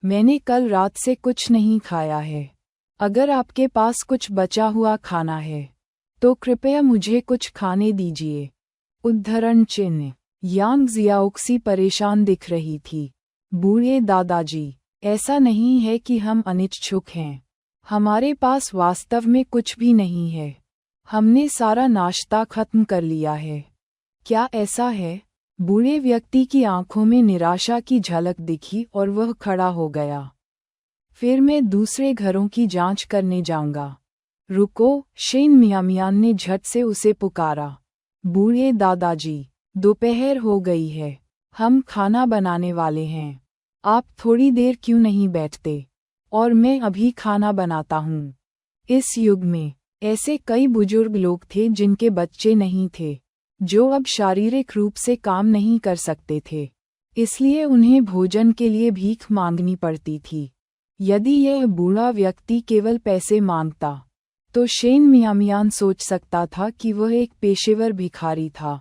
मैंने कल रात से कुछ नहीं खाया है। अगर आपके पास कुछ बचा हुआ खाना है तो कृपया मुझे कुछ खाने दीजिए। उद्धरण चिन्ह। यांग जियाओक्सी परेशान दिख रही थी। बूढ़े दादाजी, ऐसा नहीं है कि हम अनिच्छुक हैं। हमारे पास वास्तव में कुछ भी नहीं है। हमने सारा नाश्ता खत्म कर लिया है। क्या ऐसा है? बूढ़े व्यक्ति की आंखों में निराशा की झलक दिखी और वह खड़ा हो गया। फिर मैं दूसरे घरों की जांच करने जाऊंगा। रुको, शेन मियामियान ने झट से उसे पुकारा। बूढ़े दादाजी, दोपहर हो गई है, हम खाना बनाने वाले हैं। आप थोड़ी देर क्यों नहीं बैठते? और मैं अभी खाना बनाता हूँ। इस युग में ऐसे कई बुजुर्ग लोग थे जिनके बच्चे नहीं थे, जो अब शारीरिक रूप से काम नहीं कर सकते थे, इसलिए उन्हें भोजन के लिए भीख मांगनी पड़ती थी। यदि यह बूढ़ा व्यक्ति केवल पैसे मांगता तो शेन मियामियान सोच सकता था कि वह एक पेशेवर भिखारी था,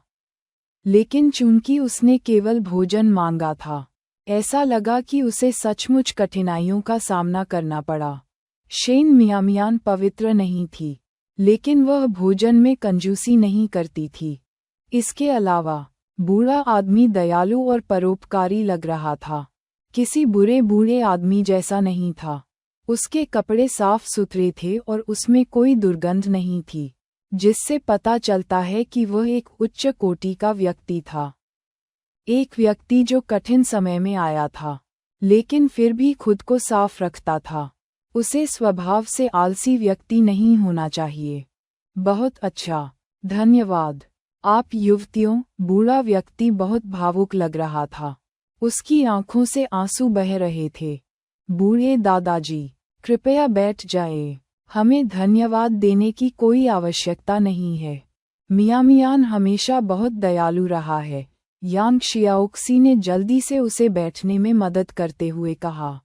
लेकिन चूंकि उसने केवल भोजन मांगा था, ऐसा लगा कि उसे सचमुच कठिनाइयों का सामना करना पड़ा। शेन मियामियान पवित्र नहीं थी, लेकिन वह भोजन में कंजूसी नहीं करती थी। इसके अलावा बूढ़ा आदमी दयालु और परोपकारी लग रहा था, किसी बुरे बूढ़े आदमी जैसा नहीं था। उसके कपड़े साफ सुथरे थे और उसमें कोई दुर्गंध नहीं थी। जिससे पता चलता है कि वह एक उच्च कोटि का व्यक्ति था। एक व्यक्ति जो कठिन समय में आया था, लेकिन फिर भी खुद को साफ रखता था। उसे स्वभाव से आलसी व्यक्ति नहीं होना चाहिए। बहुत अच्छा, धन्यवाद। आप युवतियों। बूढ़ा व्यक्ति बहुत भावुक लग रहा था। उसकी आंखों से आंसू बह रहे थे। बूढ़े दादाजी, कृपया बैठ जाएं। हमें धन्यवाद देने की कोई आवश्यकता नहीं है। मियामियान हमेशा बहुत दयालु रहा है। यांग शियाओक्सी ने जल्दी से उसे बैठने में मदद करते हुए कहा।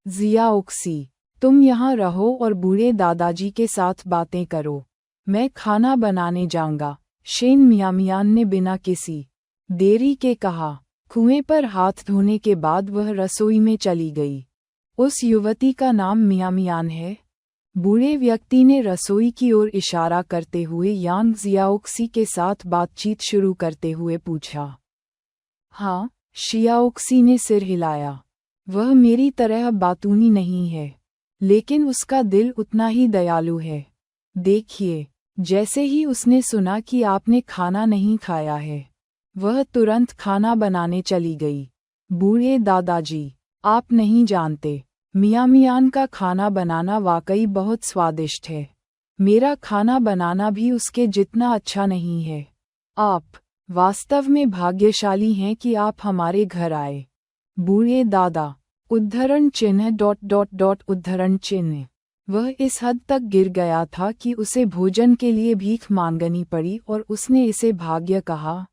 जियाओक्सी, तुम यहाँ रहो और बूढ़े दादाजी के साथ बातें करो। मैं खाना बनाने जाऊंगा, शेन मियामियान ने बिना किसी देरी के कहा। कुएं पर हाथ धोने के बाद वह रसोई में चली गई। उस युवती का नाम मियामियान है? बूढ़े व्यक्ति ने रसोई की ओर इशारा करते हुए यांग जियाओक्सी के साथ बातचीत शुरू करते हुए पूछा। हाँ, शियाओक्सी ने सिर हिलाया। वह मेरी तरह बातूनी नहीं है, लेकिन उसका दिल उतना ही दयालु है। देखिए, जैसे ही उसने सुना कि आपने खाना नहीं खाया है, वह तुरंत खाना बनाने चली गई। बूढ़े दादाजी, आप नहीं जानते, मियामियान का खाना बनाना वाकई बहुत स्वादिष्ट है। मेरा खाना बनाना भी उसके जितना अच्छा नहीं है। आप वास्तव में भाग्यशाली हैं कि आप हमारे घर आए। बूढ़े दादा, उद्धरण चिन्ह ... उद्धरण चिन्ह। वह इस हद तक गिर गया था कि उसे भोजन के लिए भीख मांगनी पड़ी और उसने इसे भाग्य कहा।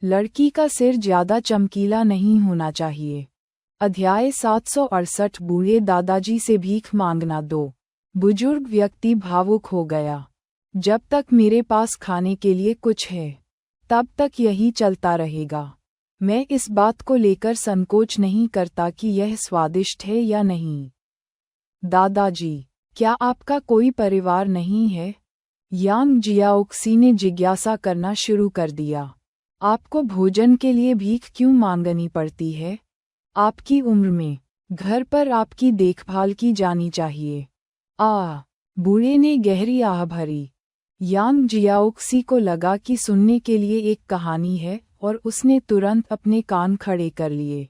लड़की का सिर ज्यादा चमकीला नहीं होना चाहिए। अध्याय 768। बूढ़े दादाजी से भीख मांगना 2। बुजुर्ग व्यक्ति भावुक हो गया। जब तक मेरे पास खाने के लिए कुछ है, तब तक यही चलता रहेगा। मैं इस बात को लेकर संकोच नहीं करता कि यह स्वादिष्ट है या नहीं। दादाजी, क्या आपका कोई परिवार नहीं है? यांग जियाओक्सी ने जिज्ञासा करना शुरू कर दिया। आपको भोजन के लिए भीख क्यों मांगनी पड़ती है? आपकी उम्र में घर पर आपकी देखभाल की जानी चाहिए। बूढ़े ने गहरी आह भरी। यांग जियाओक्सी को लगा कि सुनने के लिए एक कहानी है और उसने तुरंत अपने कान खड़े कर लिए।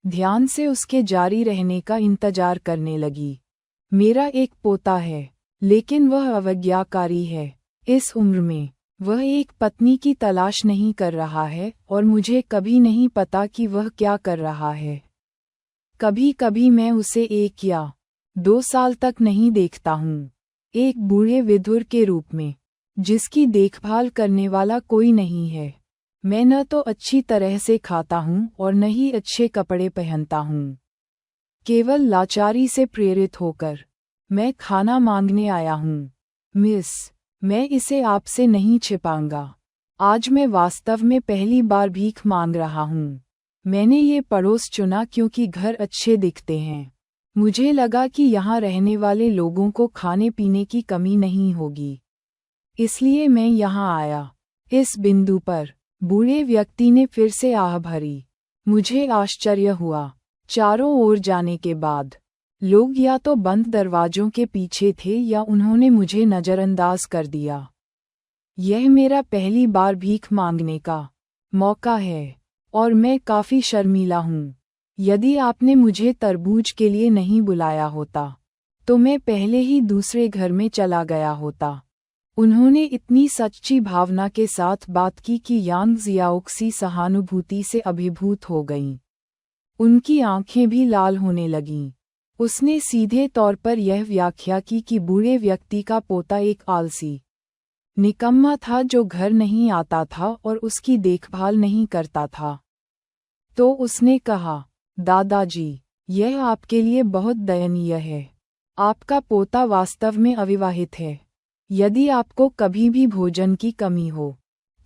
ध्यान से उसके जारी रहने का इंतजार करने लगी। मेरा एक पोता है, लेकिन वह अवज्ञाकारी है। इस उम्र में वह एक पत्नी की तलाश नहीं कर रहा है और मुझे कभी नहीं पता कि वह क्या कर रहा है। कभी कभी मैं उसे 1 या 2 साल तक नहीं देखता हूँ। एक बूढ़े विधुर के रूप में, जिसकी देखभाल करने वाला कोई नहीं है। मैं न तो अच्छी तरह से खाता हूँ और न ही अच्छे कपड़े पहनता हूँ। केवल लाचारी से प्रेरित होकर मैं खाना मांगने आया हूँ। मिस, मैं इसे आपसे नहीं छिपाऊंगा। आज मैं वास्तव में पहली बार भीख मांग रहा हूँ। मैंने ये पड़ोस चुना क्योंकि घर अच्छे दिखते हैं। मुझे लगा कि यहाँ रहने वाले लोगों को खाने पीने की कमी नहीं होगी, इसलिए मैं यहाँ आया। इस बिंदु पर बूढ़े व्यक्ति ने फिर से आह भरी। मुझे आश्चर्य हुआ। चारों ओर जाने के बाद लोग या तो बंद दरवाजों के पीछे थे या उन्होंने मुझे नज़रअंदाज कर दिया। यह मेरा पहली बार भीख मांगने का मौका है और मैं काफ़ी शर्मीला हूँ। यदि आपने मुझे तरबूज के लिए नहीं बुलाया होता, तो मैं पहले ही दूसरे घर में चला गया होता। उन्होंने इतनी सच्ची भावना के साथ बात की कि यांग जियाओक्सी सहानुभूति से अभिभूत हो गईं। उनकी आंखें भी लाल होने लगीं। उसने सीधे तौर पर यह व्याख्या की कि बूढ़े व्यक्ति का पोता एक आलसी निकम्मा था जो घर नहीं आता था और उसकी देखभाल नहीं करता था। तो उसने कहा, दादाजी, यह आपके लिए बहुत दयनीय है। आपका पोता वास्तव में अविवाहित है। यदि आपको कभी भी भोजन की कमी हो,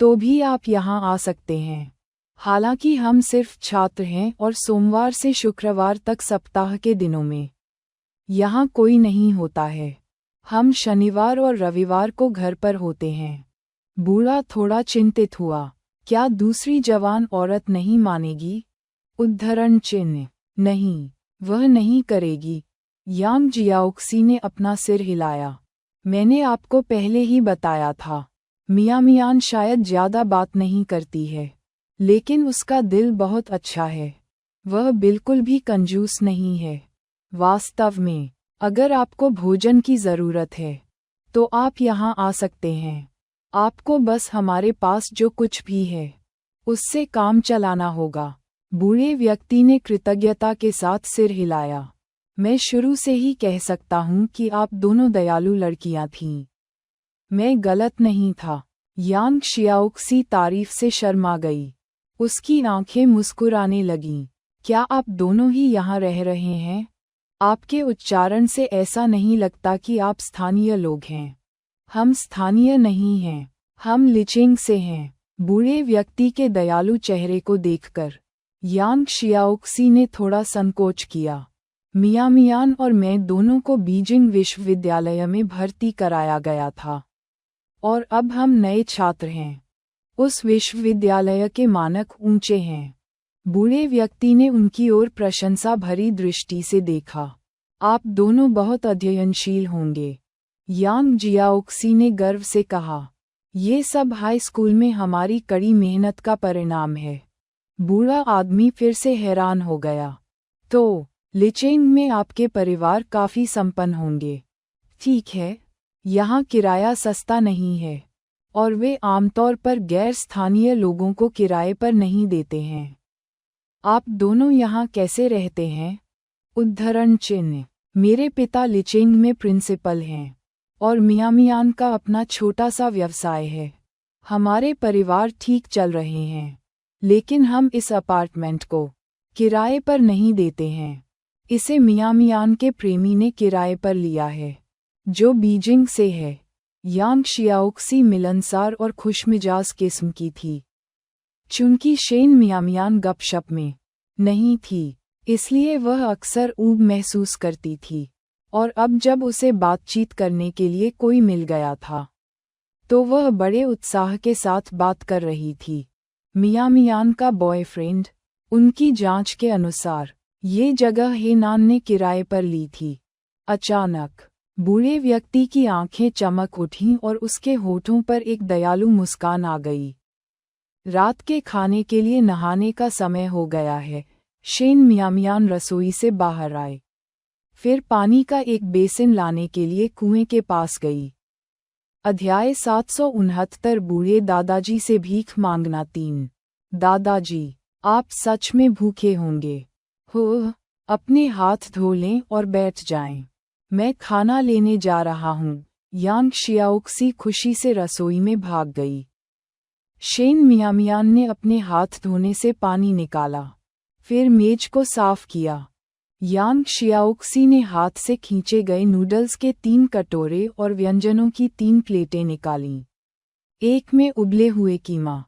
तो भी आप यहाँ आ सकते हैं। हालांकि हम सिर्फ छात्र हैं और सोमवार से शुक्रवार तक सप्ताह के दिनों में यहाँ कोई नहीं होता है। हम शनिवार और रविवार को घर पर होते हैं। बूढ़ा थोड़ा चिंतित हुआ। क्या दूसरी जवान औरत नहीं मानेगी? उद्धरण चिन्ह। नहीं, वह नहीं करेगी। यांग जियाओक्सी ने अपना सिर हिलाया। मैंने आपको पहले ही बताया था, मियाँ मियान शायद ज़्यादा बात नहीं करती है, लेकिन उसका दिल बहुत अच्छा है। वह बिल्कुल भी कंजूस नहीं है। वास्तव में, अगर आपको भोजन की ज़रूरत है, तो आप यहाँ आ सकते हैं। आपको बस हमारे पास जो कुछ भी है, उससे काम चलाना होगा। बूढ़े व्यक्ति ने कृतज्ञता के साथ सिर हिलाया। मैं शुरू से ही कह सकता हूँ कि आप दोनों दयालु लड़कियां थीं। मैं गलत नहीं था। यांग शियाओक्सी तारीफ से शर्मा गई। उसकी आंखें मुस्कुराने लगीं। क्या आप दोनों ही यहाँ रह रहे हैं? आपके उच्चारण से ऐसा नहीं लगता कि आप स्थानीय लोग हैं। हम स्थानीय नहीं हैं। हम लिचिंग से हैं। बूढ़े व्यक्ति के दयालु चेहरे को देखकर यांग शियाओक्सी ने थोड़ा संकोच किया। मियाँ मियान और मैं दोनों को बीजिंग विश्वविद्यालय में भर्ती कराया गया था, और अब हम नए छात्र हैं। उस विश्वविद्यालय के मानक ऊंचे हैं। बूढ़े व्यक्ति ने उनकी ओर प्रशंसा भरी दृष्टि से देखा। आप दोनों बहुत अध्ययनशील होंगे, यांग जियाओक्सी ने गर्व से कहा। ये सब हाई स्कूल में हमारी कड़ी मेहनत का परिणाम है। बूढ़ा आदमी फिर से हैरान हो गया। तो लिचेंग में आपके परिवार काफी संपन्न होंगे। ठीक है, यहाँ किराया सस्ता नहीं है, और वे आमतौर पर गैर स्थानीय लोगों को किराए पर नहीं देते हैं। आप दोनों यहाँ कैसे रहते हैं? उद्धरण चिन्ह। मेरे पिता लिचेंग में प्रिंसिपल हैं, और मियाँ मियान का अपना छोटा सा व्यवसाय है। हमारे परिवार ठीक चल रहे हैं, लेकिन हम इस अपार्टमेंट को किराए पर नहीं देते हैं। इसे मियाँ मियान के प्रेमी ने किराए पर लिया है, जो बीजिंग से है। यांग शियाओक्सी मिलनसार और खुशमिजाज किस्म की थी। चूंकि शेन मियाँ मियान गपशप में नहीं थी, इसलिए वह अक्सर ऊब महसूस करती थी, और अब जब उसे बातचीत करने के लिए कोई मिल गया था, तो वह बड़े उत्साह के साथ बात कर रही थी। मियाँ मियान का बॉयफ्रेंड, उनकी जांच के अनुसार, ये जगह हेनान ने किराए पर ली थी। अचानक बूढ़े व्यक्ति की आंखें चमक उठीं और उसके होठों पर एक दयालु मुस्कान आ गई। रात के खाने के लिए नहाने का समय हो गया है। शेन मियाँ मियान रसोई से बाहर आए, फिर पानी का एक बेसिन लाने के लिए कुएं के पास गई। अध्याय 769 बूढ़े दादाजी से भीख मांगना 3। दादाजी, आप सच में भूखे होंगे। हो, अपने हाथ धो लें और बैठ जाएं। मैं खाना लेने जा रहा हूँ। यांग शियाओक्सी खुशी से रसोई में भाग गई। शेन मियाँ मियान ने अपने हाथ धोने से पानी निकाला, फिर मेज को साफ किया। यांग शियाओक्सी ने हाथ से खींचे गए नूडल्स के 3 कटोरे और व्यंजनों की 3 प्लेटें निकालीं। एक में उबले हुए कीमा,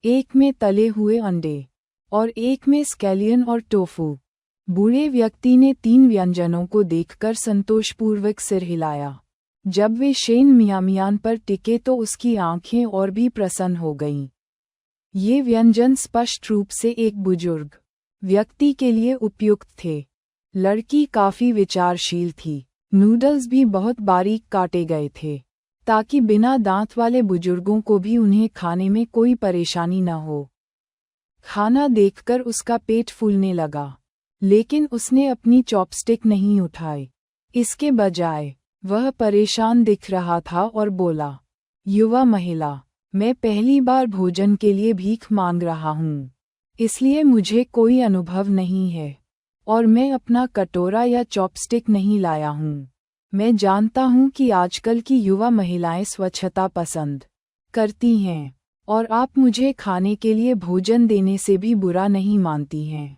एक में तले हुए अंडे, और एक में स्कैलियन और टोफू। बूढ़े व्यक्ति ने 3 व्यंजनों को देखकर संतोषपूर्वक सिर हिलाया। जब वे शेन मियाँ मियान पर टिके तो उसकी आंखें और भी प्रसन्न हो गईं। ये व्यंजन स्पष्ट रूप से एक बुजुर्ग व्यक्ति के लिए उपयुक्त थे। लड़की काफी विचारशील थी। नूडल्स भी बहुत बारीक काटे गए थे, ताकि बिना दांत वाले बुजुर्गों को भी उन्हें खाने में कोई परेशानी न हो। खाना देखकर उसका पेट फूलने लगा, लेकिन उसने अपनी चॉपस्टिक नहीं उठाई। इसके बजाय वह परेशान दिख रहा था और बोला, युवा महिला, मैं पहली बार भोजन के लिए भीख मांग रहा हूँ, इसलिए मुझे कोई अनुभव नहीं है, और मैं अपना कटोरा या चॉपस्टिक नहीं लाया हूँ। मैं जानता हूँ कि आजकल की युवा महिलाएं स्वच्छता पसंद करती हैं, और आप मुझे खाने के लिए भोजन देने से भी बुरा नहीं मानती हैं।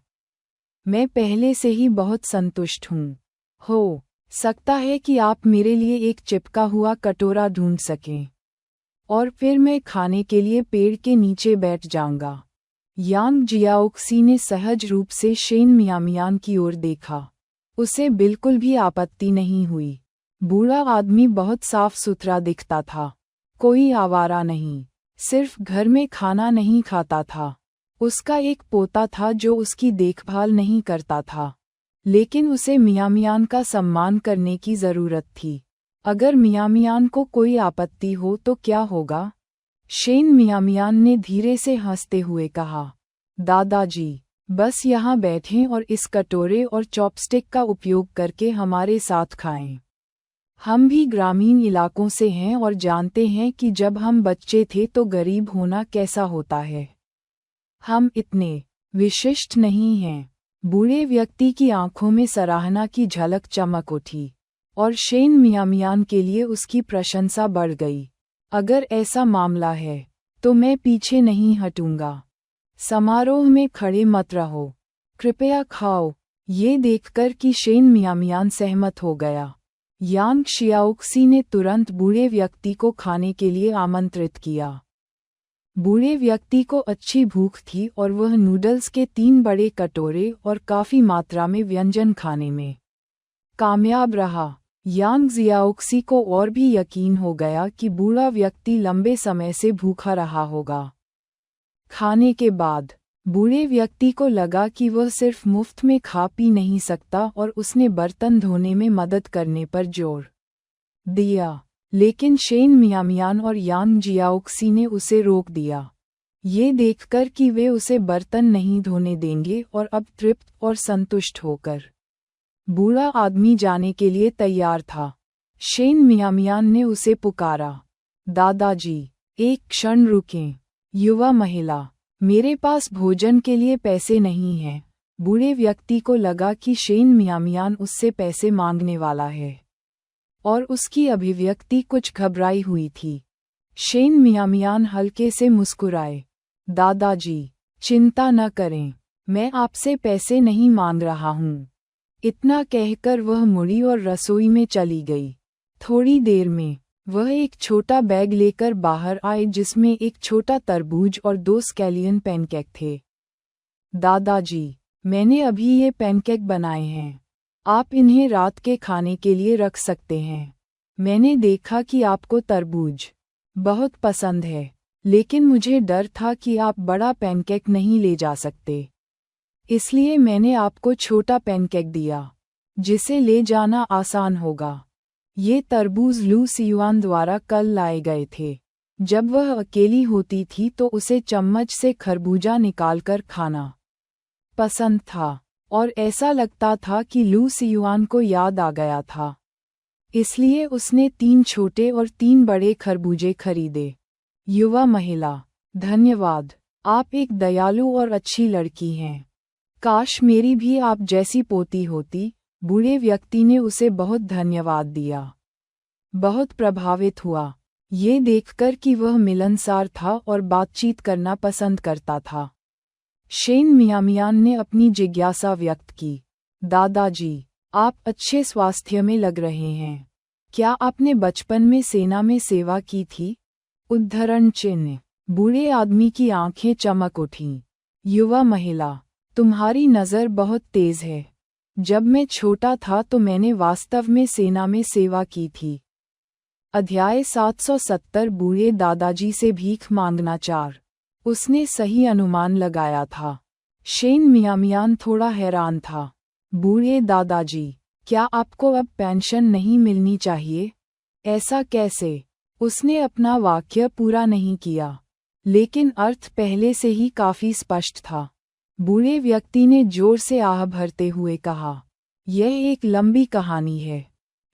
मैं पहले से ही बहुत संतुष्ट हूँ। हो सकता है कि आप मेरे लिए एक चिपका हुआ कटोरा ढूंढ सकें, और फिर मैं खाने के लिए पेड़ के नीचे बैठ जाऊंगा। यांग जियाओक्सी ने सहज रूप से शेन मियाँ मियान की ओर देखा। उसे बिल्कुल भी आपत्ति नहीं हुई। बूढ़ा आदमी बहुत साफ सुथरा दिखता था, कोई आवारा नहीं। सिर्फ घर में खाना नहीं खाता था। उसका एक पोता था जो उसकी देखभाल नहीं करता था, लेकिन उसे मियाँ मियान का सम्मान करने की जरूरत थी। अगर मियामियान को कोई आपत्ति हो तो क्या होगा? शेन मियामियान ने धीरे से हंसते हुए कहा, दादाजी, बस यहाँ बैठें और इस कटोरे और चॉपस्टिक का उपयोग करके हमारे साथ खाएं। हम भी ग्रामीण इलाकों से हैं और जानते हैं कि जब हम बच्चे थे तो गरीब होना कैसा होता है। हम इतने विशिष्ट नहीं हैं। बूढ़े व्यक्ति की आंखों में सराहना की झलक चमक उठी और शेन मियामियान के लिए उसकी प्रशंसा बढ़ गई। अगर ऐसा मामला है तो मैं पीछे नहीं हटूंगा। समारोह में खड़े मत रहो, कृपया खाओ। ये देखकर कि शेन मियामियान सहमत हो गया, यांग शियाओक्सी ने तुरंत बूढ़े व्यक्ति को खाने के लिए आमंत्रित किया। बूढ़े व्यक्ति को अच्छी भूख थी और वह नूडल्स के 3 बड़े कटोरे और काफी मात्रा में व्यंजन खाने में कामयाब रहा। यांग जियाओक्सी को और भी यकीन हो गया कि बूढ़ा व्यक्ति लंबे समय से भूखा रहा होगा। खाने के बाद बूढ़े व्यक्ति को लगा कि वह सिर्फ मुफ्त में खा पी नहीं सकता और उसने बर्तन धोने में मदद करने पर जोर दिया, लेकिन शेन मियामियान और यांग जियाओक्सी ने उसे रोक दिया, ये देखकर कि वे उसे बर्तन नहीं धोने देंगे और अब तृप्त और संतुष्ट होकर बूढ़ा आदमी जाने के लिए तैयार था। शेन मियामियान ने उसे पुकारा, दादाजी, एक क्षण रुकें। युवा महिला, मेरे पास भोजन के लिए पैसे नहीं हैं। बूढ़े व्यक्ति को लगा कि शेन मियामियान उससे पैसे मांगने वाला है और उसकी अभिव्यक्ति कुछ घबराई हुई थी। शेन मियामियान हल्के से मुस्कुराए, दादाजी, चिंता न करें, मैं आपसे पैसे नहीं मांग रहा हूँ। इतना कहकर वह मुड़ी और रसोई में चली गई। थोड़ी देर में वह एक छोटा बैग लेकर बाहर आए जिसमें एक छोटा तरबूज और 2 स्कैलियन पैनकेक थे। दादाजी, मैंने अभी ये पैनकेक बनाए हैं, आप इन्हें रात के खाने के लिए रख सकते हैं। मैंने देखा कि आपको तरबूज बहुत पसंद है, लेकिन मुझे डर था कि आप बड़ा पैनकेक नहीं ले जा सकते, इसलिए मैंने आपको छोटा पैनकेक दिया जिसे ले जाना आसान होगा। ये तरबूज लू सियुआन द्वारा कल लाए गए थे। जब वह अकेली होती थी तो उसे चम्मच से खरबूजा निकालकर खाना पसंद था और ऐसा लगता था कि लू सियुआन को याद आ गया था, इसलिए उसने 3 छोटे और 3 बड़े खरबूजे खरीदे। युवा महिला, धन्यवाद, आप एक दयालु और अच्छी लड़की हैं। काश मेरी भी आप जैसी पोती होती। बूढ़े व्यक्ति ने उसे बहुत धन्यवाद दिया, बहुत प्रभावित हुआ ये देखकर कि वह मिलनसार था और बातचीत करना पसंद करता था। शेन मियामियान ने अपनी जिज्ञासा व्यक्त की, दादाजी, आप अच्छे स्वास्थ्य में लग रहे हैं। क्या आपने बचपन में सेना में सेवा की थी? उद्धरण चिन्ह। बूढ़े आदमी की आंखें चमक उठीं। युवा महिला, तुम्हारी नज़र बहुत तेज है। जब मैं छोटा था तो मैंने वास्तव में सेना में सेवा की थी। अध्याय 770 बूढ़े दादाजी से भीख मांगना 4। उसने सही अनुमान लगाया था। शेन मियामियान थोड़ा हैरान था। बूढ़े दादाजी, क्या आपको अब पेंशन नहीं मिलनी चाहिए? ऐसा कैसे? उसने अपना वाक्य पूरा नहीं किया, लेकिन अर्थ पहले से ही काफी स्पष्ट था। बूढ़े व्यक्ति ने जोर से आह भरते हुए कहा, यह एक लंबी कहानी है।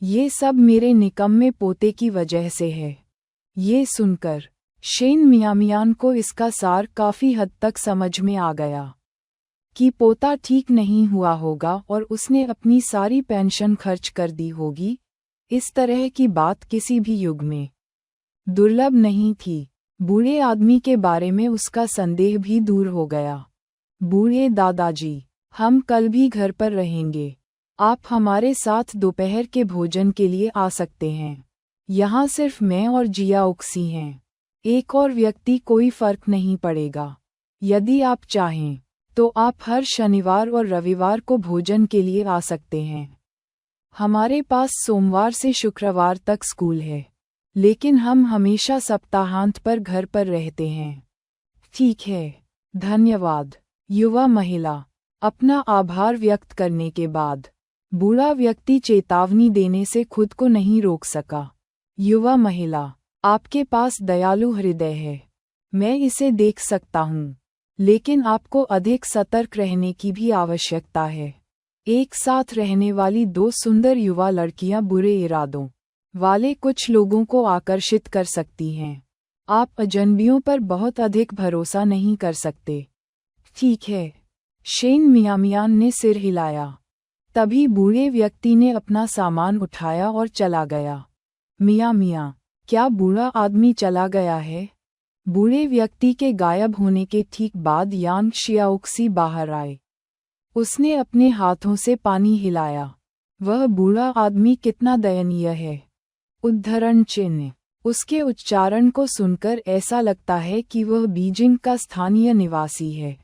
ये सब मेरे निकम्मे पोते की वजह से है। ये सुनकर शेन मियामियान को इसका सार काफी हद तक समझ में आ गया कि पोता ठीक नहीं हुआ होगा और उसने अपनी सारी पेंशन खर्च कर दी होगी। इस तरह की बात किसी भी युग में दुर्लभ नहीं थी। बूढ़े आदमी के बारे में उसका संदेह भी दूर हो गया। बूढ़े दादाजी, हम कल भी घर पर रहेंगे। आप हमारे साथ दोपहर के भोजन के लिए आ सकते हैं। यहाँ सिर्फ मैं और जियाओक्सी हैं। एक और व्यक्ति कोई फर्क नहीं पड़ेगा। यदि आप चाहें तो आप हर शनिवार और रविवार को भोजन के लिए आ सकते हैं। हमारे पास सोमवार से शुक्रवार तक स्कूल है, लेकिन हम हमेशा सप्ताहांत पर घर पर रहते हैं। ठीक है, धन्यवाद। युवा महिला, अपना आभार व्यक्त करने के बाद बूढ़ा व्यक्ति चेतावनी देने से खुद को नहीं रोक सका। युवा महिला, आपके पास दयालु हृदय है, मैं इसे देख सकता हूँ, लेकिन आपको अधिक सतर्क रहने की भी आवश्यकता है। एक साथ रहने वाली दो सुंदर युवा लड़कियां बुरे इरादों वाले कुछ लोगों को आकर्षित कर सकती हैं। आप अजनबियों पर बहुत अधिक भरोसा नहीं कर सकते। ठीक है, शेन मियामियान ने सिर हिलाया। तभी बूढ़े व्यक्ति ने अपना सामान उठाया और चला गया। मियां, क्या बूढ़ा आदमी चला गया है? बूढ़े व्यक्ति के गायब होने के ठीक बाद यांग शियाओक्सी बाहर आए। उसने अपने हाथों से पानी हिलाया। वह बूढ़ा आदमी कितना दयनीय है। उद्धरण चिन्ह। उसके उच्चारण को सुनकर ऐसा लगता है कि वह बीजिंग का स्थानीय निवासी है।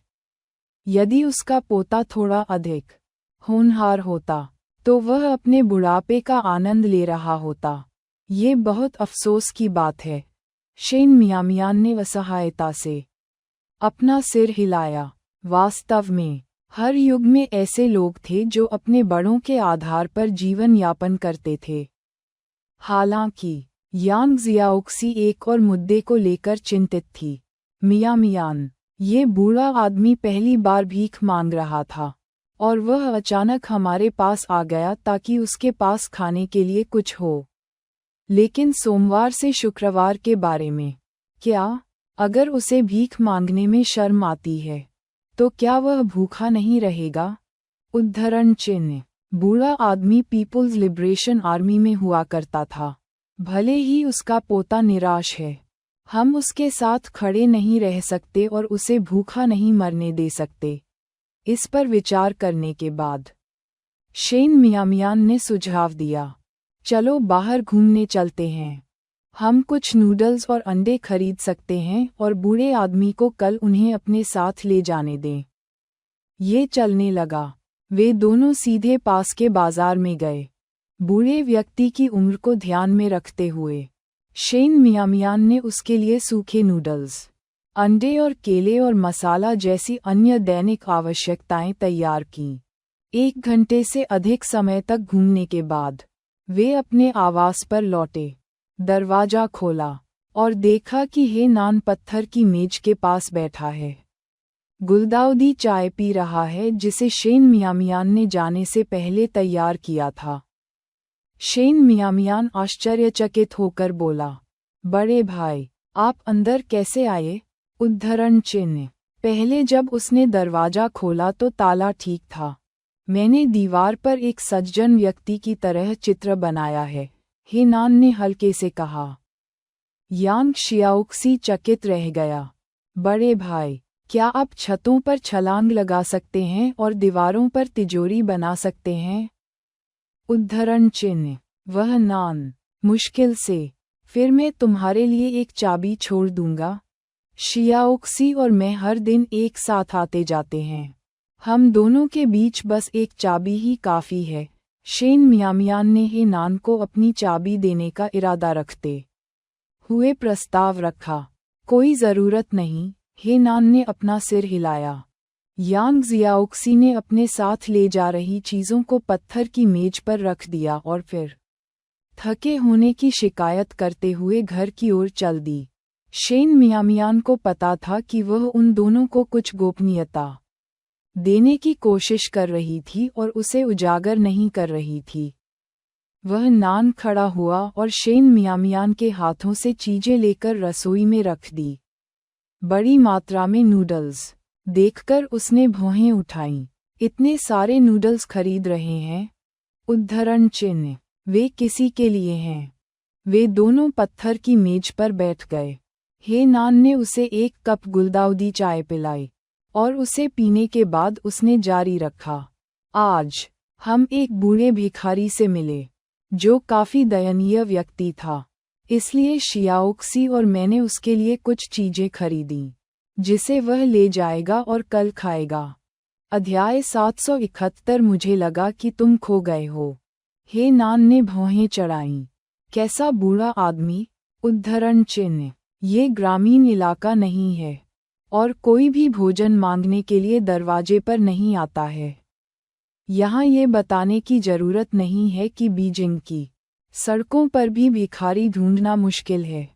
यदि उसका पोता थोड़ा अधिक होनहार होता, तो वह अपने बुढ़ापे का आनंद ले रहा होता। ये बहुत अफसोस की बात है। शेन मियामियान ने असहायता से अपना सिर हिलाया। वास्तव में हर युग में ऐसे लोग थे जो अपने बड़ों के आधार पर जीवन यापन करते थे। हालांकि यांग जियाओक्सी एक और मुद्दे को लेकर चिंतित थी। मियामियान, ये बूढ़ा आदमी पहली बार भीख मांग रहा था और वह अचानक हमारे पास आ गया ताकि उसके पास खाने के लिए कुछ हो। लेकिन सोमवार से शुक्रवार के बारे में क्या? अगर उसे भीख मांगने में शर्म आती है, तो क्या वह भूखा नहीं रहेगा? उद्धरण चिन्ह। बूढ़ा आदमी पीपुल्स लिबरेशन आर्मी में हुआ करता था। भले ही उसका पोता निराश है, हम उसके साथ खड़े नहीं रह सकते और उसे भूखा नहीं मरने दे सकते। इस पर विचार करने के बाद शेन मियामियान ने सुझाव दिया, चलो बाहर घूमने चलते हैं। हम कुछ नूडल्स और अंडे खरीद सकते हैं और बूढ़े आदमी को कल उन्हें अपने साथ ले जाने दें। ये चलने लगा। वे दोनों सीधे पास के बाजार में गए। बूढ़े व्यक्ति की उम्र को ध्यान में रखते हुए शेन मियामियान ने उसके लिए सूखे नूडल्स, अंडे और केले और मसाला जैसी अन्य दैनिक आवश्यकताएं तैयार कीं। 1 घंटे से अधिक समय तक घूमने के बाद वे अपने आवास पर लौटे। दरवाजा खोला और देखा कि हे नान पत्थर की मेज के पास बैठा है। गुलदाउदी चाय पी रहा है जिसे शेन मियामियान ने जाने से पहले तैयार किया था। शेन मियामियान आश्चर्यचकित होकर बोला, बड़े भाई, आप अंदर कैसे आए? उद्धरण चिन्ह। पहले जब उसने दरवाजा खोला तो ताला ठीक था। मैंने दीवार पर एक सज्जन व्यक्ति की तरह चित्र बनाया है, हे नान ने हल्के से कहा। यांग शियाओक्सी चकित रह गया। बड़े भाई, क्या आप छतों पर छलांग लगा सकते हैं और दीवारों पर तिजोरी बना सकते हैं? उद्धरण चिन्ह। वह नान, मुश्किल से। फिर मैं तुम्हारे लिए एक चाबी छोड़ दूंगा। शियाओक्सी और मैं हर दिन एक साथ आते जाते हैं। हम दोनों के बीच बस एक चाबी ही काफ़ी है। शेन मियामियान ने हे नान को अपनी चाबी देने का इरादा रखते हुए प्रस्ताव रखा। कोई ज़रूरत नहीं, हे नान ने अपना सिर हिलाया। यांग जियाओक्सी ने अपने साथ ले जा रही चीज़ों को पत्थर की मेज पर रख दिया और फिर थके होने की शिकायत करते हुए घर की ओर चल दी। शेन मियामियान को पता था कि वह उन दोनों को कुछ गोपनीयता देने की कोशिश कर रही थी और उसे उजागर नहीं कर रही थी। वह नान खड़ा हुआ और शेन मियामियान के हाथों से चीजें लेकर रसोई में रख दी। बड़ी मात्रा में नूडल्स देखकर उसने भौहें उठाईं। इतने सारे नूडल्स खरीद रहे हैं? उद्धरण चिन्ह। वे किसी के लिए हैं। वे दोनों पत्थर की मेज पर बैठ गए। हे नान ने उसे 1 कप गुलदाउदी चाय पिलाई और उसे पीने के बाद उसने जारी रखा। आज हम एक बूढ़े भिखारी से मिले जो काफी दयनीय व्यक्ति था, इसलिए शियाओक्सी और मैंने उसके लिए कुछ चीजें खरीदी जिसे वह ले जाएगा और कल खाएगा। अध्याय 771। मुझे लगा कि तुम खो गए हो। हे नान ने भौहें चढ़ाईं। कैसा बूढ़ा आदमी? उद्धरण चिन्ह। ये ग्रामीण इलाका नहीं है और कोई भी भोजन मांगने के लिए दरवाजे पर नहीं आता है। यहाँ ये बताने की जरूरत नहीं है कि बीजिंग की सड़कों पर भी भिखारी ढूंढना मुश्किल है।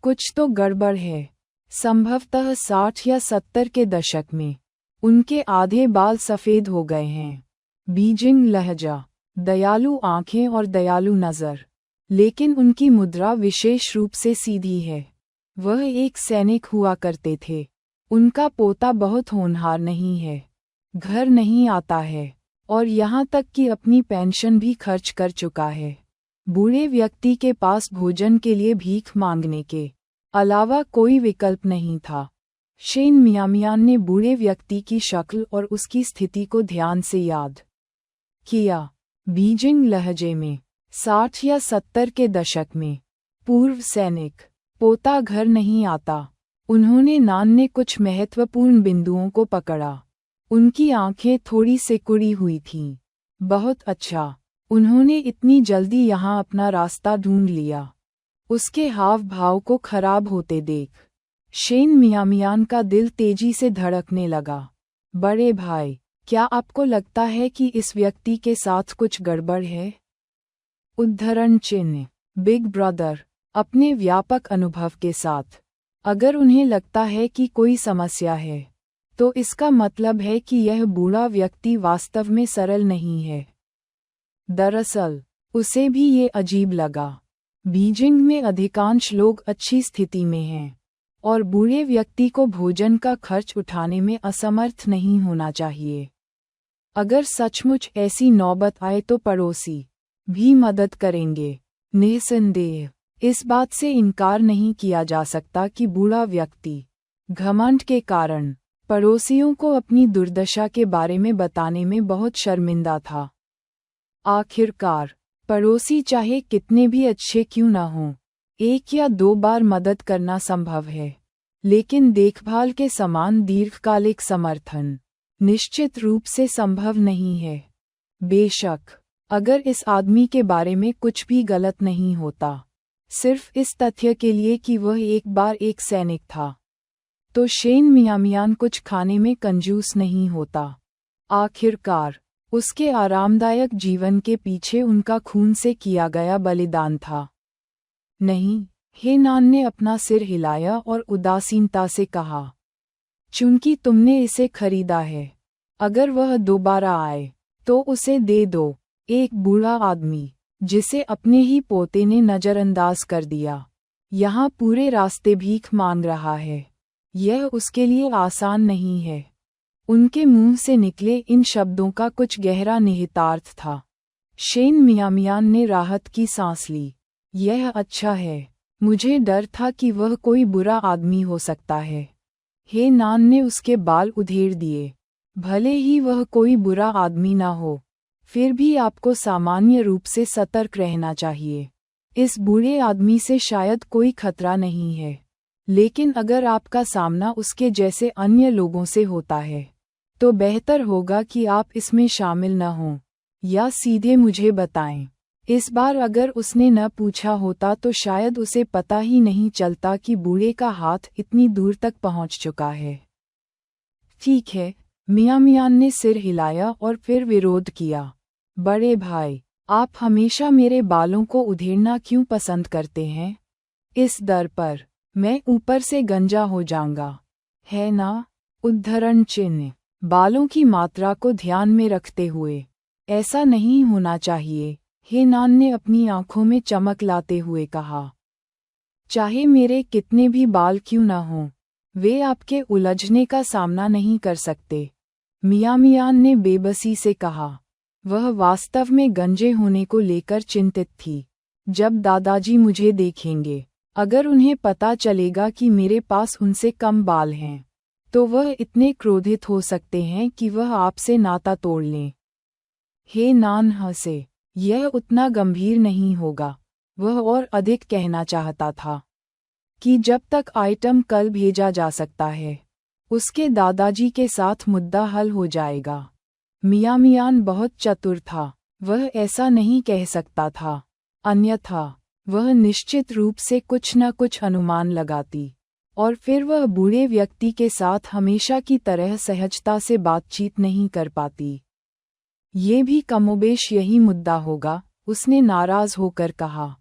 कुछ तो गड़बड़ है। संभवतः 60 या 70 के दशक में उनके आधे बाल सफ़ेद हो गए हैं। बीजिंग लहजा, दयालु आंखें और दयालु नज़र, लेकिन उनकी मुद्रा विशेष रूप से सीधी है। वह एक सैनिक हुआ करते थे। उनका पोता बहुत होनहार नहीं है, घर नहीं आता है और यहाँ तक कि अपनी पेंशन भी खर्च कर चुका है। बूढ़े व्यक्ति के पास भोजन के लिए भीख मांगने के अलावा कोई विकल्प नहीं था। शेन मियामियान ने बूढ़े व्यक्ति की शक्ल और उसकी स्थिति को ध्यान से याद किया। बीजिंग लहजे में 60 या 70 के दशक में पूर्व सैनिक, पोता घर नहीं आता। उन्होंने नान ने कुछ महत्वपूर्ण बिंदुओं को पकड़ा। उनकी आंखें थोड़ी सिकुड़ी हुई थीं। बहुत अच्छा, उन्होंने इतनी जल्दी यहाँ अपना रास्ता ढूंढ लिया। उसके हाव भाव को खराब होते देख शेन मियामियान का दिल तेजी से धड़कने लगा। बड़े भाई, क्या आपको लगता है कि इस व्यक्ति के साथ कुछ गड़बड़ है? उद्धरण चिन्ह। बिग ब्रदर, अपने व्यापक अनुभव के साथ, अगर उन्हें लगता है कि कोई समस्या है, तो इसका मतलब है कि यह बूढ़ा व्यक्ति वास्तव में सरल नहीं है। दरअसल, उसे भी ये अजीब लगा। बीजिंग में अधिकांश लोग अच्छी स्थिति में हैं, और बूढ़े व्यक्ति को भोजन का खर्च उठाने में असमर्थ नहीं होना चाहिए। अगर सचमुच ऐसी नौबत आए तो पड़ोसी भी मदद करेंगे। निस्संदेह, इस बात से इनकार नहीं किया जा सकता कि बूढ़ा व्यक्ति घमंड के कारण पड़ोसियों को अपनी दुर्दशा के बारे में बताने में बहुत शर्मिंदा था। आखिरकार, पड़ोसी चाहे कितने भी अच्छे क्यों न हों, 1 या 2 बार मदद करना संभव है, लेकिन देखभाल के समान दीर्घकालिक समर्थन निश्चित रूप से संभव नहीं है। बेशक, अगर इस आदमी के बारे में कुछ भी गलत नहीं होता, सिर्फ इस तथ्य के लिए कि वह एक बार एक सैनिक था, तो शेन मियामियान कुछ खाने में कंजूस नहीं होता। आखिरकार, उसके आरामदायक जीवन के पीछे उनका खून से किया गया बलिदान था। नहीं, हे नान ने अपना सिर हिलाया और उदासीनता से कहा, चूंकि तुमने इसे खरीदा है, अगर वह दोबारा आए तो उसे दे दो। एक बूढ़ा आदमी, जिसे अपने ही पोते ने नज़रअंदाज कर दिया, यहाँ पूरे रास्ते भीख मांग रहा है। यह उसके लिए आसान नहीं है। उनके मुंह से निकले इन शब्दों का कुछ गहरा निहितार्थ था। शेन मियामियान ने राहत की सांस ली। यह अच्छा है, मुझे डर था कि वह कोई बुरा आदमी हो सकता है। हे नान ने उसके बाल उधेड़ दिए। भले ही वह कोई बुरा आदमी ना हो, फिर भी आपको सामान्य रूप से सतर्क रहना चाहिए। इस बूढ़े आदमी से शायद कोई खतरा नहीं है, लेकिन अगर आपका सामना उसके जैसे अन्य लोगों से होता है, तो बेहतर होगा कि आप इसमें शामिल न हों, या सीधे मुझे बताएं। इस बार अगर उसने न पूछा होता तो शायद उसे पता ही नहीं चलता कि बूढ़े का हाथ इतनी दूर तक पहुंच चुका है। ठीक है, मियामियान ने सिर हिलाया और फिर विरोध किया। बड़े भाई, आप हमेशा मेरे बालों को उधेड़ना क्यों पसंद करते हैं? इस दर पर मैं ऊपर से गंजा हो जाऊंगा, है ना? उद्धरण चिन्ह। बालों की मात्रा को ध्यान में रखते हुए, ऐसा नहीं होना चाहिए, हे नान ने अपनी आंखों में चमक लाते हुए कहा। चाहे मेरे कितने भी बाल क्यों न हों, वे आपके उलझने का सामना नहीं कर सकते। मियामियान ने बेबसी से कहा। वह वास्तव में गंजे होने को लेकर चिंतित थी। जब दादाजी मुझे देखेंगे, अगर उन्हें पता चलेगा कि मेरे पास उनसे कम बाल हैं, तो वह इतने क्रोधित हो सकते हैं कि वह आपसे नाता तोड़ लें। हे नान हंसे। यह उतना गंभीर नहीं होगा, वह और अधिक कहना चाहता था कि जब तक आइटम कल भेजा जा सकता है, उसके दादाजी के साथ मुद्दा हल हो जाएगा। मियामियान बहुत चतुर था, वह ऐसा नहीं कह सकता था, अन्यथा वह निश्चित रूप से कुछ न कुछ अनुमान लगाती, और फिर वह बूढ़े व्यक्ति के साथ हमेशा की तरह सहजता से बातचीत नहीं कर पाती। ये भी कमोबेश यही मुद्दा होगा, उसने नाराज होकर कहा,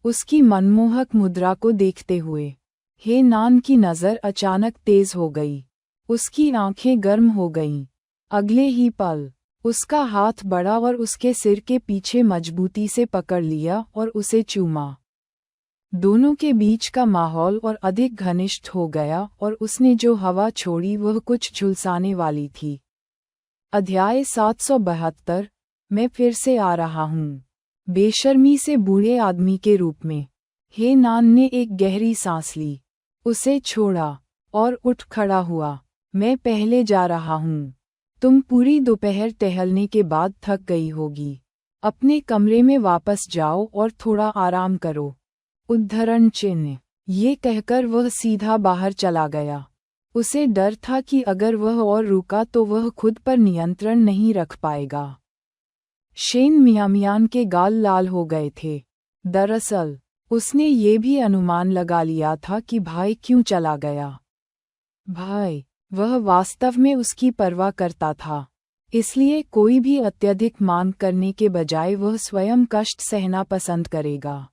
उसकी मनमोहक मुद्रा को देखते हुए। हे नान की नज़र अचानक तेज हो गई। उसकी आंखें गर्म हो गईं। अगले ही पल उसका हाथ बढ़ा और उसके सिर के पीछे मजबूती से पकड़ लिया और उसे चूमा। दोनों के बीच का माहौल और अधिक घनिष्ठ हो गया और उसने जो हवा छोड़ी वह कुछ झुलसाने वाली थी। अध्याय 772। मैं फिर से आ रहा हूँ, बेशर्मी से बूढ़े आदमी के रूप में। हे नान ने एक गहरी सांस ली, उसे छोड़ा और उठ खड़ा हुआ। मैं पहले जा रहा हूँ। तुम पूरी दोपहर टहलने के बाद थक गई होगी। अपने कमरे में वापस जाओ और थोड़ा आराम करो। उद्धरण चिन्ह। ये कहकर वह सीधा बाहर चला गया। उसे डर था कि अगर वह और रुका तो वह खुद पर नियंत्रण नहीं रख पाएगा। शेन मियामियान के गाल लाल हो गए थे। दरअसल उसने ये भी अनुमान लगा लिया था कि भाई क्यों चला गया। भाई, वह वास्तव में उसकी परवाह करता था, इसलिए कोई भी अत्यधिक मांग करने के बजाय वह स्वयं कष्ट सहना पसंद करेगा।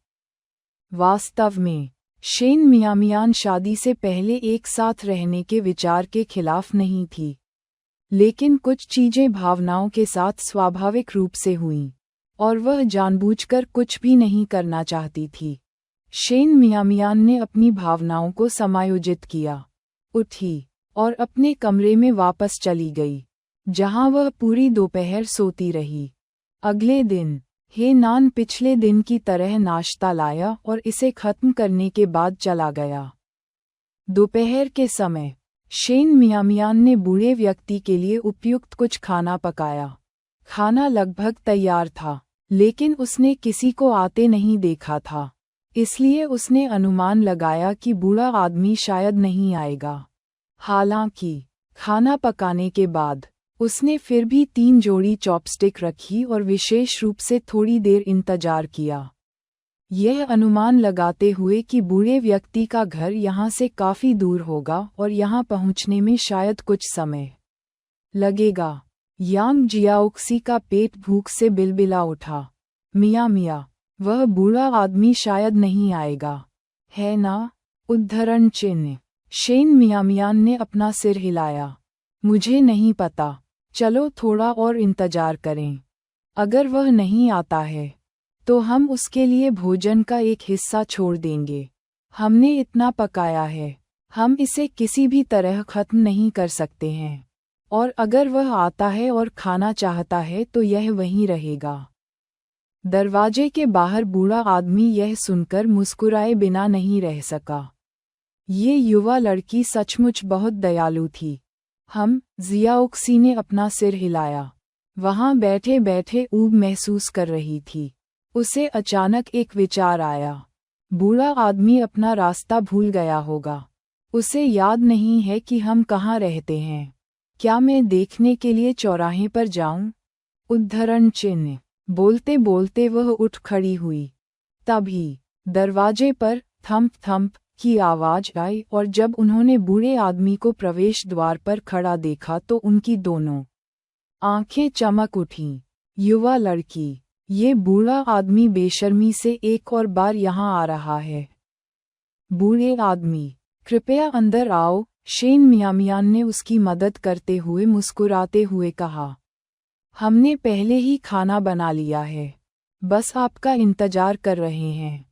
वास्तव में शेन मियामियान शादी से पहले एक साथ रहने के विचार के खिलाफ नहीं थी, लेकिन कुछ चीजें भावनाओं के साथ स्वाभाविक रूप से हुईं, और वह जानबूझकर कुछ भी नहीं करना चाहती थी। शेन मियामियान ने अपनी भावनाओं को समायोजित किया, उठी और अपने कमरे में वापस चली गई, जहां वह पूरी दोपहर सोती रही। अगले दिन हे नान पिछले दिन की तरह नाश्ता लाया और इसे खत्म करने के बाद चला गया। दोपहर के समय शेन मियामियान ने बूढ़े व्यक्ति के लिए उपयुक्त कुछ खाना पकाया। खाना लगभग तैयार था, लेकिन उसने किसी को आते नहीं देखा था, इसलिए उसने अनुमान लगाया कि बूढ़ा आदमी शायद नहीं आएगा। हालांकि खाना पकाने के बाद उसने फिर भी 3 जोड़ी चॉपस्टिक रखी और विशेष रूप से थोड़ी देर इंतजार किया, यह अनुमान लगाते हुए कि बूढ़े व्यक्ति का घर यहाँ से काफी दूर होगा और यहाँ पहुँचने में शायद कुछ समय लगेगा। यांग जियाओक्सी का पेट भूख से बिलबिला उठा। मियाँ मियाँ, वह बूढ़ा आदमी शायद नहीं आएगा, है ना? उद्धरण चिन्ह। शेन मियामियान ने अपना सिर हिलाया। मुझे नहीं पता, चलो थोड़ा और इंतजार करें। अगर वह नहीं आता है तो हम उसके लिए भोजन का एक हिस्सा छोड़ देंगे। हमने इतना पकाया है, हम इसे किसी भी तरह खत्म नहीं कर सकते हैं, और अगर वह आता है और खाना चाहता है तो यह वहीं रहेगा। दरवाजे के बाहर बूढ़ा आदमी यह सुनकर मुस्कुराए बिना नहीं रह सका। ये युवा लड़की सचमुच बहुत दयालु थी। जियाओक्सी ने अपना सिर हिलाया। वहां बैठे बैठे ऊब महसूस कर रही थी। उसे अचानक एक विचार आया। बूढ़ा आदमी अपना रास्ता भूल गया होगा। उसे याद नहीं है कि हम कहाँ रहते हैं। क्या मैं देखने के लिए चौराहे पर जाऊं? उद्धरण चिन्ह। बोलते बोलते वह उठ खड़ी हुई। तभी दरवाजे पर थम्प थम्प की आवाज आई और जब उन्होंने बूढ़े आदमी को प्रवेश द्वार पर खड़ा देखा तो उनकी दोनों आंखें चमक उठीं। युवा लड़की, ये बूढ़ा आदमी बेशर्मी से एक और बार यहाँ आ रहा है। बूढ़े आदमी, कृपया अंदर आओ, शेन मियामियान ने उसकी मदद करते हुए मुस्कुराते हुए कहा। हमने पहले ही खाना बना लिया है, बस आपका इंतजार कर रहे हैं।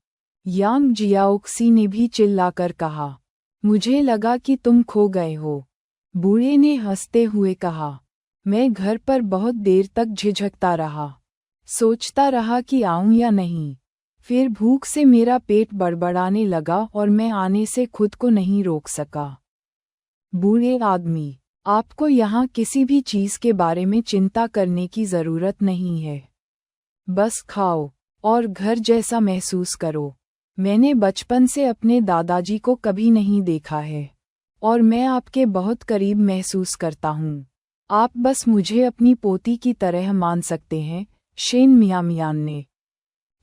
यांग जियाओक्सी ने भी चिल्लाकर कहा। मुझे लगा कि तुम खो गए हो। बूढ़े ने हंसते हुए कहा। मैं घर पर बहुत देर तक झिझकता रहा, सोचता रहा कि आऊं या नहीं। फिर भूख से मेरा पेट बड़बड़ाने लगा और मैं आने से खुद को नहीं रोक सका। बूढ़े आदमी, आपको यहाँ किसी भी चीज के बारे में चिंता करने की जरूरत नहीं है। बस खाओ और घर जैसा महसूस करो। मैंने बचपन से अपने दादाजी को कभी नहीं देखा है, और मैं आपके बहुत करीब महसूस करता हूँ। आप बस मुझे अपनी पोती की तरह मान सकते हैं। शेन मियामियान ने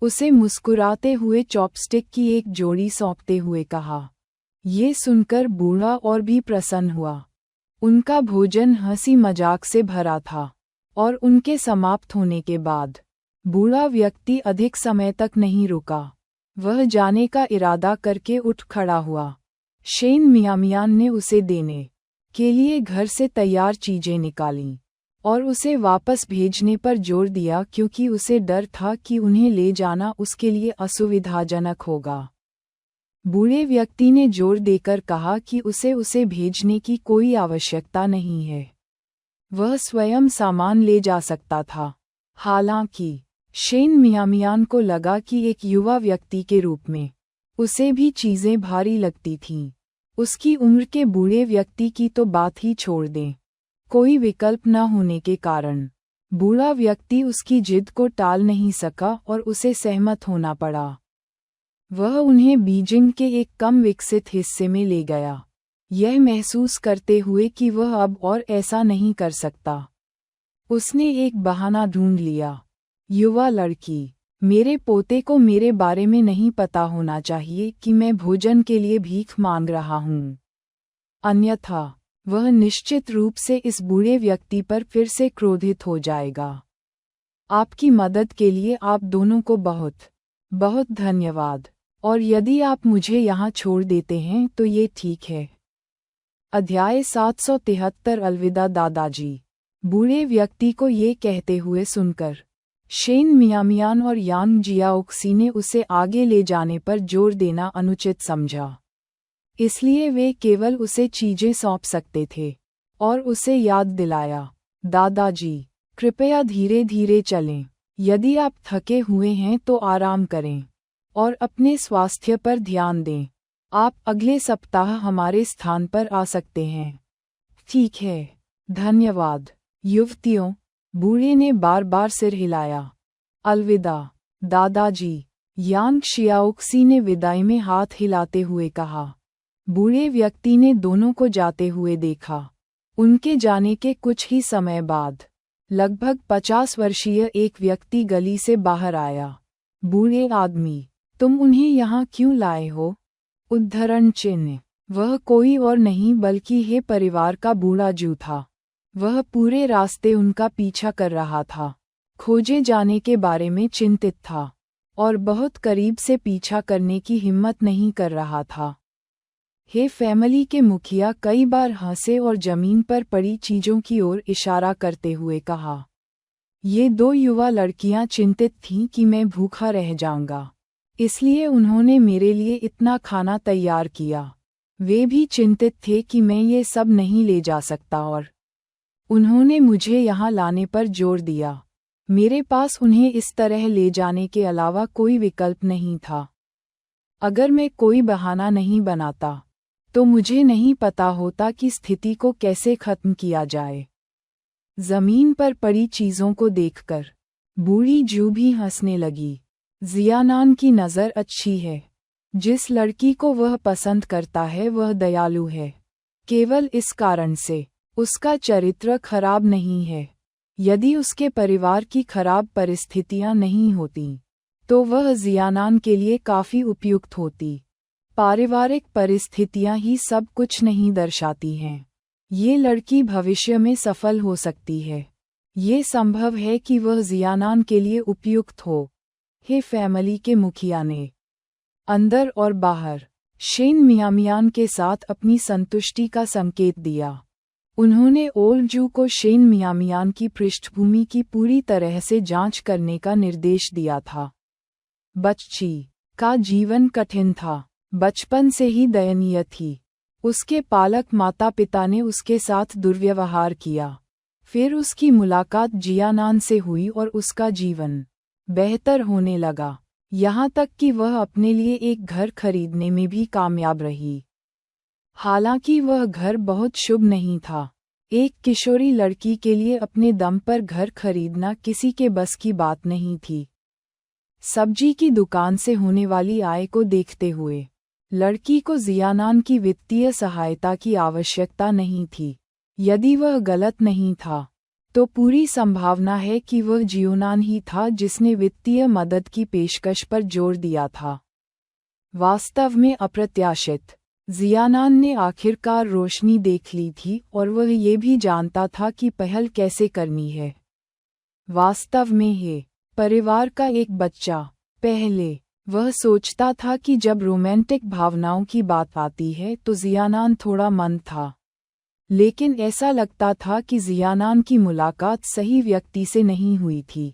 उसे मुस्कुराते हुए चॉपस्टिक की एक जोड़ी सौंपते हुए कहा। ये सुनकर बूढ़ा और भी प्रसन्न हुआ। उनका भोजन हंसी मजाक से भरा था, और उनके समाप्त होने के बाद बूढ़ा व्यक्ति अधिक समय तक नहीं रुका। वह जाने का इरादा करके उठ खड़ा हुआ। शेन मियामियान ने उसे देने के लिए घर से तैयार चीजें निकालीं और उसे वापस भेजने पर जोर दिया क्योंकि उसे डर था कि उन्हें ले जाना उसके लिए असुविधाजनक होगा। बूढ़े व्यक्ति ने जोर देकर कहा कि उसे भेजने की कोई आवश्यकता नहीं है। वह स्वयं सामान ले जा सकता था। हालांकि शेन मियामियान को लगा कि एक युवा व्यक्ति के रूप में उसे भी चीजें भारी लगती थीं। उसकी उम्र के बूढ़े व्यक्ति की तो बात ही छोड़ दें। कोई विकल्प न होने के कारण बूढ़ा व्यक्ति उसकी जिद को टाल नहीं सका और उसे सहमत होना पड़ा। वह उन्हें बीजिंग के एक कम विकसित हिस्से में ले गया, यह महसूस करते हुए कि वह अब और ऐसा नहीं कर सकता। उसने एक बहाना ढूंढ लिया। युवा लड़की, मेरे पोते को मेरे बारे में नहीं पता होना चाहिए कि मैं भोजन के लिए भीख मांग रहा हूँ। अन्यथा वह निश्चित रूप से इस बूढ़े व्यक्ति पर फिर से क्रोधित हो जाएगा। आपकी मदद के लिए आप दोनों को बहुत बहुत धन्यवाद, और यदि आप मुझे यहाँ छोड़ देते हैं तो ये ठीक है। अध्याय 773 अलविदा दादाजी। बूढ़े व्यक्ति को ये कहते हुए सुनकर शेन मियामियान और यांग जियाओक्सी ने उसे आगे ले जाने पर जोर देना अनुचित समझा। इसलिए वे केवल उसे चीजें सौंप सकते थे और उसे याद दिलाया, दादाजी, कृपया धीरे धीरे चलें। यदि आप थके हुए हैं तो आराम करें और अपने स्वास्थ्य पर ध्यान दें। आप अगले सप्ताह हमारे स्थान पर आ सकते हैं। ठीक है, धन्यवाद युवतियों। बूढ़े ने बार बार सिर हिलाया। अलविदा दादाजी, यांग शियाओक्सी ने विदाई में हाथ हिलाते हुए कहा। बूढ़े व्यक्ति ने दोनों को जाते हुए देखा। उनके जाने के कुछ ही समय बाद लगभग 50 वर्षीय एक व्यक्ति गली से बाहर आया। बूढ़े आदमी, तुम उन्हें यहाँ क्यों लाए हो? उद्धरण चिन्ह। वह कोई और नहीं बल्कि हे परिवार का बूढ़ा जू था। वह पूरे रास्ते उनका पीछा कर रहा था, खोजे जाने के बारे में चिंतित था और बहुत करीब से पीछा करने की हिम्मत नहीं कर रहा था। हे फैमिली के मुखिया कई बार हंसे और जमीन पर पड़ी चीजों की ओर इशारा करते हुए कहा। ये दो युवा लड़कियां चिंतित थीं कि मैं भूखा रह जाऊंगा, इसलिए उन्होंने मेरे लिए इतना खाना तैयार किया। वे भी चिंतित थे कि मैं ये सब नहीं ले जा सकता और उन्होंने मुझे यहाँ लाने पर जोर दिया। मेरे पास उन्हें इस तरह ले जाने के अलावा कोई विकल्प नहीं था। अगर मैं कोई बहाना नहीं बनाता तो मुझे नहीं पता होता कि स्थिति को कैसे खत्म किया जाए। जमीन पर पड़ी चीजों को देखकर बूढ़ी जू भी हंसने लगी। जियानान की नज़र अच्छी है। जिस लड़की को वह पसंद करता है वह दयालु है। केवल इस कारण से उसका चरित्र खराब नहीं है। यदि उसके परिवार की खराब परिस्थितियां नहीं होतीं, तो वह जियानान के लिए काफी उपयुक्त होती। पारिवारिक परिस्थितियां ही सब कुछ नहीं दर्शाती हैं। ये लड़की भविष्य में सफल हो सकती है। ये संभव है कि वह जियानान के लिए उपयुक्त हो। हे फैमिली के मुखिया ने अंदर और बाहर शेन मियामियान के साथ अपनी संतुष्टि का संकेत दिया। उन्होंने ओल्जू को शेन मियामियान की पृष्ठभूमि की पूरी तरह से जांच करने का निर्देश दिया था। बच्ची का जीवन कठिन था, बचपन से ही दयनीय थी। उसके पालक माता पिता ने उसके साथ दुर्व्यवहार किया। फिर उसकी मुलाकात जियानान से हुई और उसका जीवन बेहतर होने लगा, यहाँ तक कि वह अपने लिए एक घर खरीदने में भी कामयाब रही। हालांकि वह घर बहुत शुभ नहीं था। एक किशोरी लड़की के लिए अपने दम पर घर खरीदना किसी के बस की बात नहीं थी। सब्जी की दुकान से होने वाली आय को देखते हुए लड़की को जियानान की वित्तीय सहायता की आवश्यकता नहीं थी। यदि वह गलत नहीं था तो पूरी संभावना है कि वह जियोनान ही था जिसने वित्तीय मदद की पेशकश पर जोर दिया था। वास्तव में अप्रत्याशित जियानान ने आखिरकार रोशनी देख ली थी और वह ये भी जानता था कि पहल कैसे करनी है। वास्तव में है परिवार का एक बच्चा। पहले वह सोचता था कि जब रोमांटिक भावनाओं की बात आती है तो जियानान थोड़ा मंद था, लेकिन ऐसा लगता था कि जियानान की मुलाकात सही व्यक्ति से नहीं हुई थी।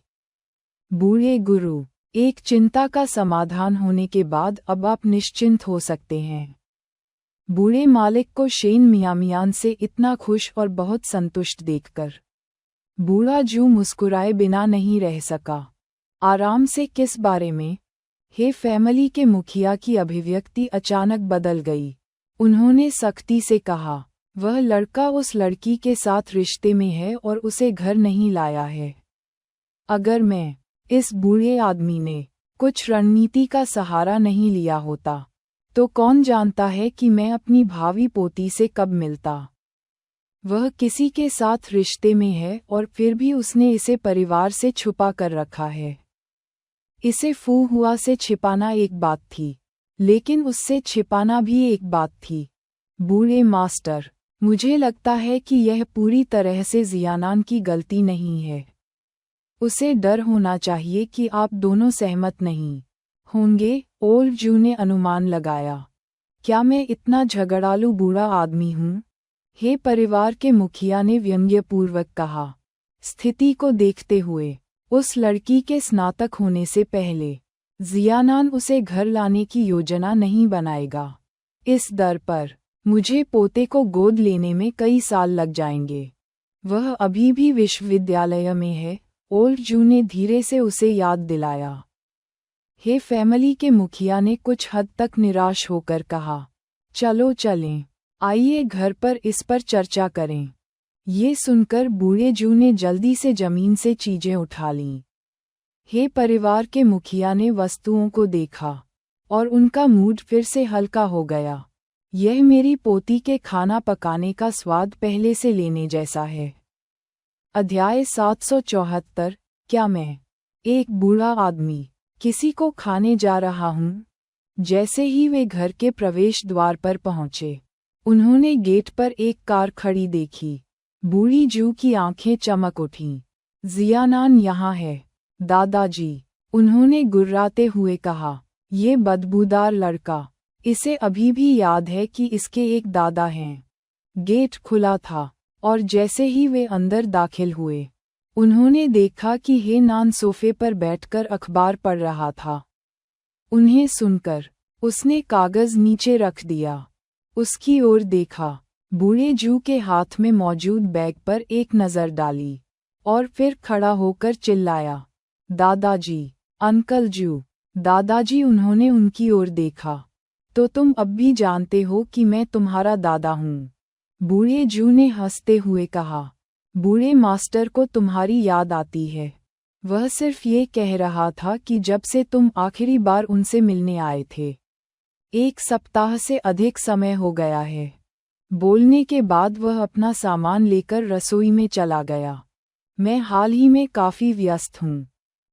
बूढ़े गुरु, एक चिंता का समाधान होने के बाद अब आप निश्चिंत हो सकते हैं। बूढ़े मालिक को शेन मियामियान से इतना खुश और बहुत संतुष्ट देखकर बूढ़ा जू मुस्कुराए बिना नहीं रह सका। आराम से किस बारे में? हे फैमिली के मुखिया की अभिव्यक्ति अचानक बदल गई। उन्होंने सख्ती से कहा, वह लड़का उस लड़की के साथ रिश्ते में है और उसे घर नहीं लाया है। अगर मैं, इस बूढ़े आदमी ने कुछ रणनीति का सहारा नहीं लिया होता तो कौन जानता है कि मैं अपनी भावी पोती से कब मिलता। वह किसी के साथ रिश्ते में है और फिर भी उसने इसे परिवार से छुपा कर रखा है। इसे फू हुआ से छिपाना एक बात थी, लेकिन उससे छिपाना भी एक बात थी। बूढ़े मास्टर, मुझे लगता है कि यह पूरी तरह से जियानान की गलती नहीं है। उसे डर होना चाहिए कि आप दोनों सहमत नहीं होंगे। ओल्ड जू ने अनुमान लगाया। क्या मैं इतना झगड़ालू बूढ़ा आदमी हूँ? हे परिवार के मुखिया ने व्यंग्यपूर्वक कहा। स्थिति को देखते हुए उस लड़की के स्नातक होने से पहले जियानान उसे घर लाने की योजना नहीं बनाएगा। इस दर पर मुझे पोते को गोद लेने में कई साल लग जाएंगे। वह अभी भी विश्वविद्यालय में है। ओल्ड जू ने धीरे से उसे याद दिलाया। हे फैमिली के मुखिया ने कुछ हद तक निराश होकर कहा, चलो चलें, आइए घर पर इस पर चर्चा करें। ये सुनकर बूढ़े जू ने जल्दी से जमीन से चीजें उठा लीं। हे परिवार के मुखिया ने वस्तुओं को देखा और उनका मूड फिर से हल्का हो गया। यह मेरी पोती के खाना पकाने का स्वाद पहले से लेने जैसा है। अध्याय 774। क्या मैं, एक बूढ़ा आदमी, किसी को खाने जा रहा हूँ? जैसे ही वे घर के प्रवेश द्वार पर पहुँचे, उन्होंने गेट पर एक कार खड़ी देखी। बूढ़ी जू की आंखें चमक उठीं। जियानान यहाँ है, दादाजी, उन्होंने गुर्राते हुए कहा। ये बदबूदार लड़का, इसे अभी भी याद है कि इसके एक दादा हैं। गेट खुला था और जैसे ही वे अंदर दाखिल हुए, उन्होंने देखा कि हे नान सोफे पर बैठकर अखबार पढ़ रहा था। उन्हें सुनकर उसने कागज नीचे रख दिया, उसकी ओर देखा, बूढ़े जू के हाथ में मौजूद बैग पर एक नज़र डाली और फिर खड़ा होकर चिल्लाया, दादाजी, अंकल जू, दादाजी। उन्होंने उनकी ओर देखा, तो तुम अब भी जानते हो कि मैं तुम्हारा दादा हूँ? बूढ़े जू ने हंसते हुए कहा। बूढ़े मास्टर को तुम्हारी याद आती है। वह सिर्फ ये कह रहा था कि जब से तुम आखिरी बार उनसे मिलने आए थे, 1 सप्ताह से अधिक समय हो गया है। बोलने के बाद वह अपना सामान लेकर रसोई में चला गया। मैं हाल ही में काफ़ी व्यस्त हूँ,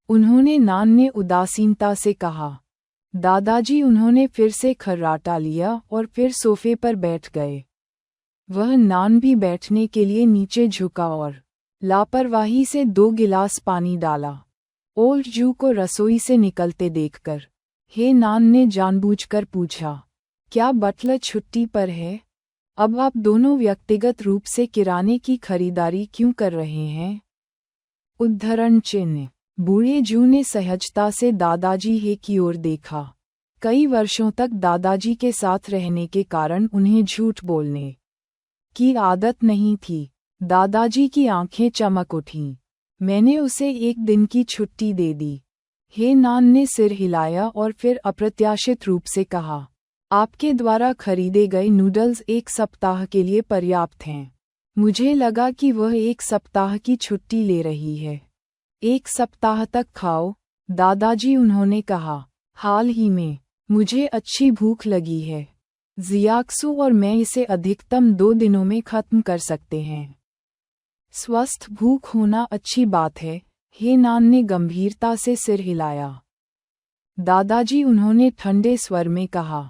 उन्होंने नान ने उदासीनता से कहा। दादाजी, उन्होंने फिर से खर्राटा लिया और फिर सोफे पर बैठ गए। वह नान भी बैठने के लिए नीचे झुका और लापरवाही से 2 गिलास पानी डाला। ओल्ड जू को रसोई से निकलते देखकर हे नान ने जानबूझकर पूछा, क्या बटलर छुट्टी पर है? अब आप दोनों व्यक्तिगत रूप से किराने की खरीदारी क्यों कर रहे हैं? उद्धरण चिन्ह। बूढ़े जू ने सहजता से दादाजी हे की ओर देखा। कई वर्षों तक दादाजी के साथ रहने के कारण उन्हें झूठ बोलने की आदत नहीं थी। दादाजी की आंखें चमक उठीं। मैंने उसे 1 दिन की छुट्टी दे दी। हे नान ने सिर हिलाया और फिर अप्रत्याशित रूप से कहा, आपके द्वारा खरीदे गए नूडल्स 1 सप्ताह के लिए पर्याप्त हैं। मुझे लगा कि वह 1 सप्ताह की छुट्टी ले रही है। 1 सप्ताह तक खाओ, दादाजी, उन्होंने कहा। हाल ही में मुझे अच्छी भूख लगी है। जियाक्सू और मैं इसे अधिकतम 2 दिनों में खत्म कर सकते हैं। स्वस्थ भूख होना अच्छी बात है, हे नान ने गंभीरता से सिर हिलाया। दादाजी, उन्होंने ठंडे स्वर में कहा।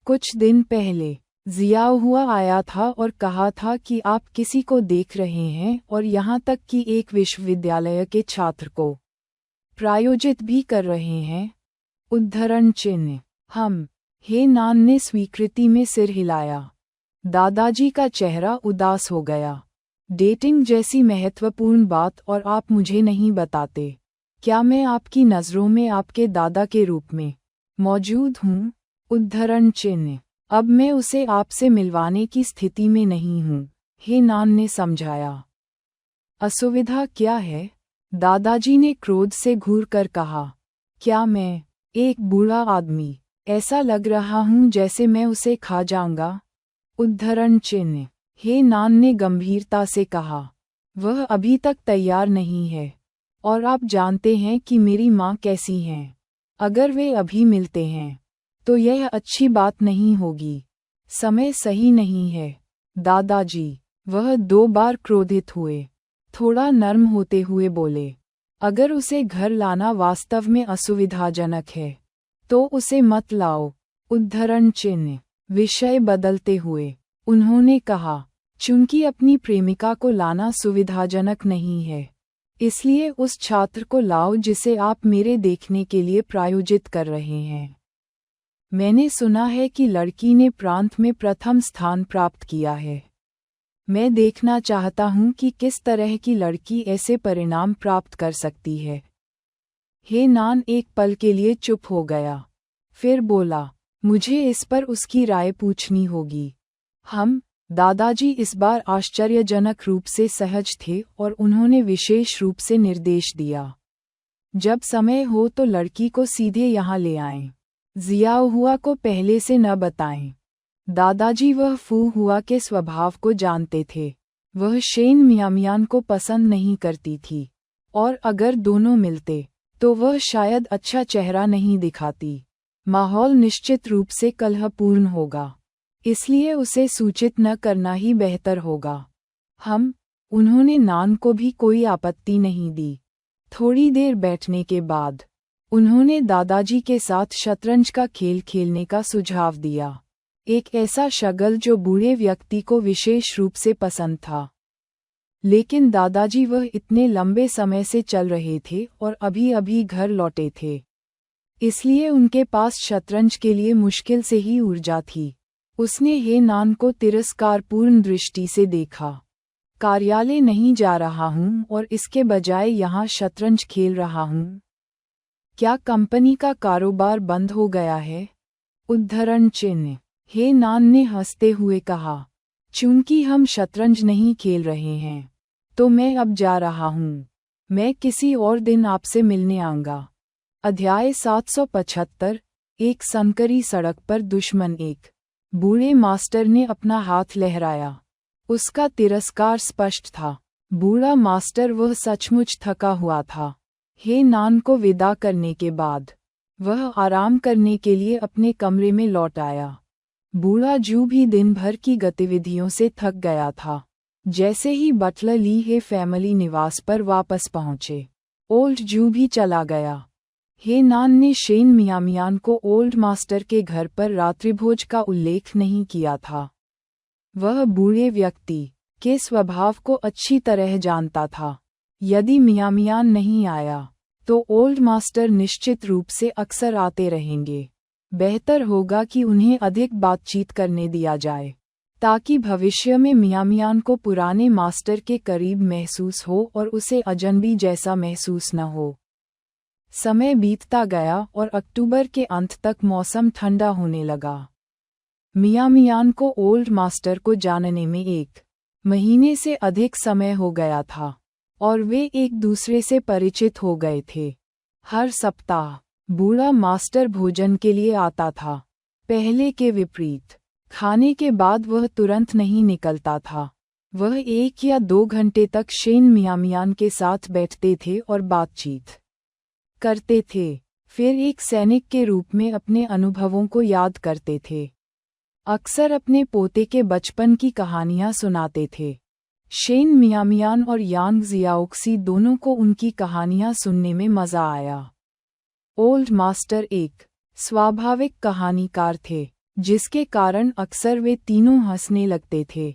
कुछ दिन पहले जियाओहुआ आया था और कहा था कि आप किसी को देख रहे हैं और यहाँ तक कि एक विश्वविद्यालय के छात्र को प्रायोजित भी कर रहे हैं। उद्धरण चिन्ह। हम। हे नान ने स्वीकृति में सिर हिलाया। दादाजी का चेहरा उदास हो गया। डेटिंग जैसी महत्वपूर्ण बात और आप मुझे नहीं बताते। क्या मैं आपकी नज़रों में आपके दादा के रूप में मौजूद हूँ? उद्धरण चिन्ह। अब मैं उसे आपसे मिलवाने की स्थिति में नहीं हूँ, हे नान ने समझाया। असुविधा क्या है? दादाजी ने क्रोध से घूर कर कहा। क्या मैं एक बूढ़ा आदमी ऐसा लग रहा हूँ जैसे मैं उसे खा जाऊंगा? उद्धरण चिन्ह। हे नान ने गंभीरता से कहा। वह अभी तक तैयार नहीं है और आप जानते हैं कि मेरी माँ कैसी हैं। अगर वे अभी मिलते हैं तो यह अच्छी बात नहीं होगी। समय सही नहीं है दादाजी। वह 2 बार क्रोधित हुए। थोड़ा नर्म होते हुए बोले, अगर उसे घर लाना वास्तव में असुविधाजनक है तो उसे मत लाओ। उद्धरण चिन्ह। विषय बदलते हुए उन्होंने कहा, चूंकि अपनी प्रेमिका को लाना सुविधाजनक नहीं है, इसलिए उस छात्र को लाओ जिसे आप मेरे देखने के लिए प्रायोजित कर रहे हैं। मैंने सुना है कि लड़की ने प्रांत में प्रथम स्थान प्राप्त किया है। मैं देखना चाहता हूं कि किस तरह की लड़की ऐसे परिणाम प्राप्त कर सकती है। हे नान एक पल के लिए चुप हो गया, फिर बोला, मुझे इस पर उसकी राय पूछनी होगी। हम। दादाजी इस बार आश्चर्यजनक रूप से सहज थे और उन्होंने विशेष रूप से निर्देश दिया, जब समय हो तो लड़की को सीधे यहाँ ले आएं। जियाओहुआ को पहले से न बताएं। दादाजी वह फू हुआ के स्वभाव को जानते थे। वह शेन मियामियान को पसंद नहीं करती थी और अगर दोनों मिलते तो वह शायद अच्छा चेहरा नहीं दिखाती। माहौल निश्चित रूप से कलहपूर्ण होगा, इसलिए उसे सूचित न करना ही बेहतर होगा। हम। उन्होंने नान को भी कोई आपत्ति नहीं दी। थोड़ी देर बैठने के बाद उन्होंने दादाजी के साथ शतरंज का खेल खेलने का सुझाव दिया, एक ऐसा शगल जो बूढ़े व्यक्ति को विशेष रूप से पसंद था। लेकिन दादाजी वह इतने लंबे समय से चल रहे थे और अभी अभी घर लौटे थे, इसलिए उनके पास शतरंज के लिए मुश्किल से ही ऊर्जा थी। उसने हे नान को तिरस्कारपूर्ण दृष्टि से देखा। कार्यालय नहीं जा रहा हूँ और इसके बजाय यहाँ शतरंज खेल रहा हूँ। क्या कंपनी का कारोबार बंद हो गया है? उद्धरण चिन्ह। हे नान ने हंसते हुए कहा, चूंकि हम शतरंज नहीं खेल रहे हैं तो मैं अब जा रहा हूँ। मैं किसी और दिन आपसे मिलने आऊंगा। अध्याय 775। एक संकरी सड़क पर दुश्मन। एक बूढ़े मास्टर ने अपना हाथ लहराया। उसका तिरस्कार स्पष्ट था। बूढ़ा मास्टर वह सचमुच थका हुआ था। हे नान को विदा करने के बाद वह आराम करने के लिए अपने कमरे में लौट आया। बूढ़ा जू भी दिन भर की गतिविधियों से थक गया था। जैसे ही बटलर ली हे फैमिली निवास पर वापस पहुंचे, ओल्ड जू भी चला गया। हे नान ने शेन मियामियान को ओल्ड मास्टर के घर पर रात्रिभोज का उल्लेख नहीं किया था। वह बूढ़े व्यक्ति के स्वभाव को अच्छी तरह जानता था। यदि मियामियान नहीं आया तो ओल्ड मास्टर निश्चित रूप से अक्सर आते रहेंगे। बेहतर होगा कि उन्हें अधिक बातचीत करने दिया जाए, ताकि भविष्य में मियामियान को पुराने मास्टर के करीब महसूस हो और उसे अजनबी जैसा महसूस न हो। समय बीतता गया और अक्टूबर के अंत तक मौसम ठंडा होने लगा। मियामियान को ओल्ड मास्टर को जानने में 1 महीने से अधिक समय हो गया था और वे एक दूसरे से परिचित हो गए थे। हर सप्ताह बूढ़ा मास्टर भोजन के लिए आता था। पहले के विपरीत खाने के बाद वह तुरंत नहीं निकलता था। वह 1 या 2 घंटे तक शेन मियामियान के साथ बैठते थे और बातचीत करते थे, फिर एक सैनिक के रूप में अपने अनुभवों को याद करते थे। अक्सर अपने पोते के बचपन की कहानियां सुनाते थे। शेन मियामियान और यांग जियाओक्सी दोनों को उनकी कहानियां सुनने में मजा आया। ओल्ड मास्टर एक स्वाभाविक कहानीकार थे। जिसके कारण अक्सर वे तीनों हंसने लगते थे।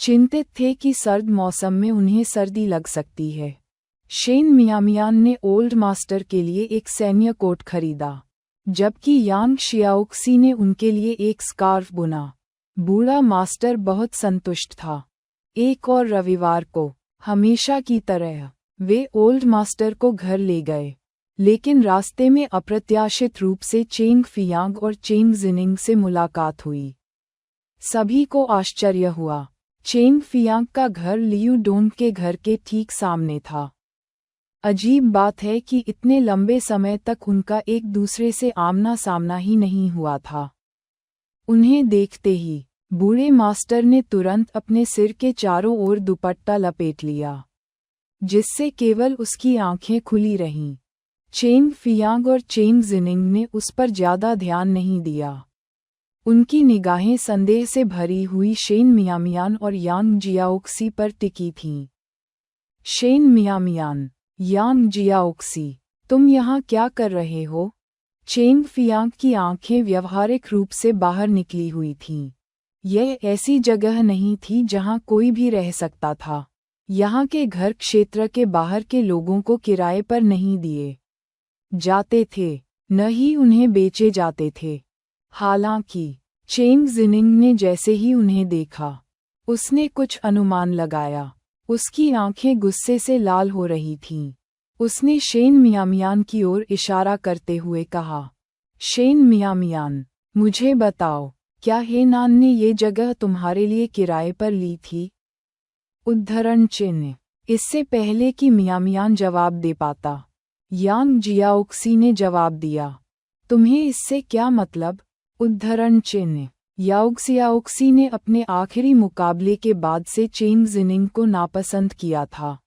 चिंतित थे कि सर्द मौसम में उन्हें सर्दी लग सकती है। शेन मियामियान ने ओल्ड मास्टर के लिए एक सैन्य कोट खरीदा, जबकि यांग शियाओक्सी ने उनके लिए एक स्कार्फ बुना। बूढ़ा मास्टर बहुत संतुष्ट था। एक और रविवार को, हमेशा की तरह, वे ओल्ड मास्टर को घर ले गए, लेकिन रास्ते में अप्रत्याशित रूप से चेंग फियांग और चेंग जिनिंग से मुलाकात हुई। सभी को आश्चर्य हुआ। चेंग फियांग का घर लियू डोंग के घर के ठीक सामने था। अजीब बात है कि इतने लंबे समय तक उनका एक दूसरे से आमना सामना ही नहीं हुआ था। उन्हें देखते ही बूढ़े मास्टर ने तुरंत अपने सिर के चारों ओर दुपट्टा लपेट लिया, जिससे केवल उसकी आंखें खुली रहीं। चेंग फियांग और चेंग जिनिंग ने उस पर ज्यादा ध्यान नहीं दिया। उनकी निगाहें संदेह से भरी हुई शेन मियामियान और यांग जियाओक्सी पर टिकी थीं। शेन मियामियान, यांग जियाओक्सी, तुम यहाँ क्या कर रहे हो? चेंग फियांग की आंखें व्यवहारिक रूप से बाहर निकली हुई थीं। यह ऐसी जगह नहीं थी जहाँ कोई भी रह सकता था। यहाँ के घर क्षेत्र के बाहर के लोगों को किराए पर नहीं दिए जाते थे, न ही उन्हें बेचे जाते थे। हालांकि चेंग जिनिंग ने जैसे ही उन्हें देखा, उसने कुछ अनुमान लगाया। उसकी आंखें गुस्से से लाल हो रही थीं। उसने शेन मियामियान की ओर इशारा करते हुए कहा, शेन मियामियान, मुझे बताओ, क्या हेनान ने ये जगह तुम्हारे लिए किराए पर ली थी? उद्धरण चिन्ह। इससे पहले कि मियामियान जवाब दे पाता, यांग जियाओक्सी ने जवाब दिया, तुम्हें इससे क्या मतलब? उद्धरण चिन्ह। याओक्सियाओक्सी ने अपने आखिरी मुकाबले के बाद से चेंग जिनिंग को नापसंद किया था,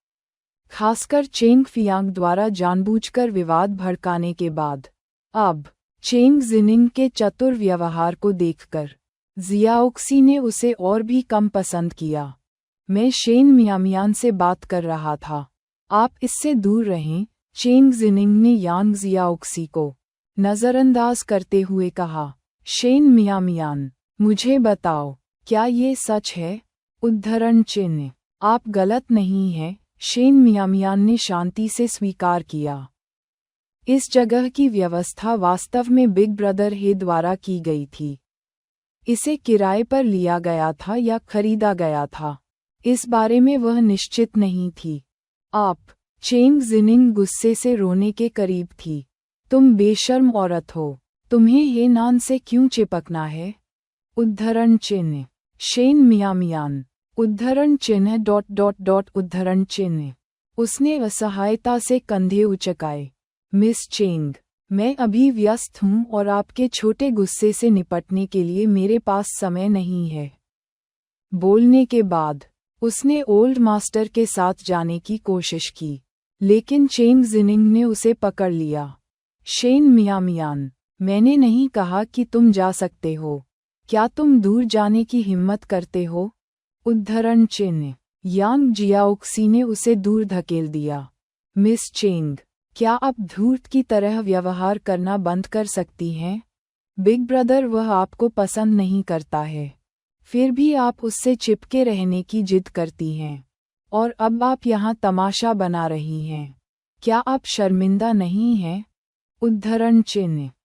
खासकर चेंग फियांग द्वारा जानबूझकर विवाद भड़काने के बाद। अब चेंग जिनिंग के चतुर व्यवहार को देखकर जियाओक्सी ने उसे और भी कम पसंद किया। मैं शेन मियामियान से बात कर रहा था, आप इससे दूर रहें, चेंग जिनिंग ने यांग जियाओक्सी को नज़रअंदाज करते हुए कहा। शेन मियामियान, मुझे बताओ, क्या ये सच है? उद्धरण चिन्ह। आप गलत नहीं हैं, शेन मियामियान ने शांति से स्वीकार किया। इस जगह की व्यवस्था वास्तव में बिग ब्रदर हे द्वारा की गई थी। इसे किराए पर लिया गया था या खरीदा गया था, इस बारे में वह निश्चित नहीं थी। आप, चेंग जिनिंग गुस्से से रोने के करीब थी। तुम बेशर्म औरत हो, तुम्हें हेनान से क्यों चिपकना है? उद्धरण चिन्ह। शेन मियामियान, उद्धरण चिन्ह ... उद्धरण चिन्ह। उसने असहायता से कंधे उचकाए। मिस चेंग, मैं अभी व्यस्त हूँ और आपके छोटे गुस्से से निपटने के लिए मेरे पास समय नहीं है। बोलने के बाद उसने ओल्ड मास्टर के साथ जाने की कोशिश की, लेकिन चेंग जिनिंग ने उसे पकड़ लिया। शेन मियामियान, मैंने नहीं कहा कि तुम जा सकते हो। क्या तुम दूर जाने की हिम्मत करते हो? उद्धरण चिन्ह। यांग जियाओक्सी ने उसे दूर धकेल दिया। मिस चेंग, क्या आप धूर्त की तरह व्यवहार करना बंद कर सकती हैं? बिग ब्रदर वह आपको पसंद नहीं करता है, फिर भी आप उससे चिपके रहने की जिद करती हैं, और अब आप यहाँ तमाशा बना रही हैं। क्या आप शर्मिंदा नहीं हैं? उद्धरण चिन्ह।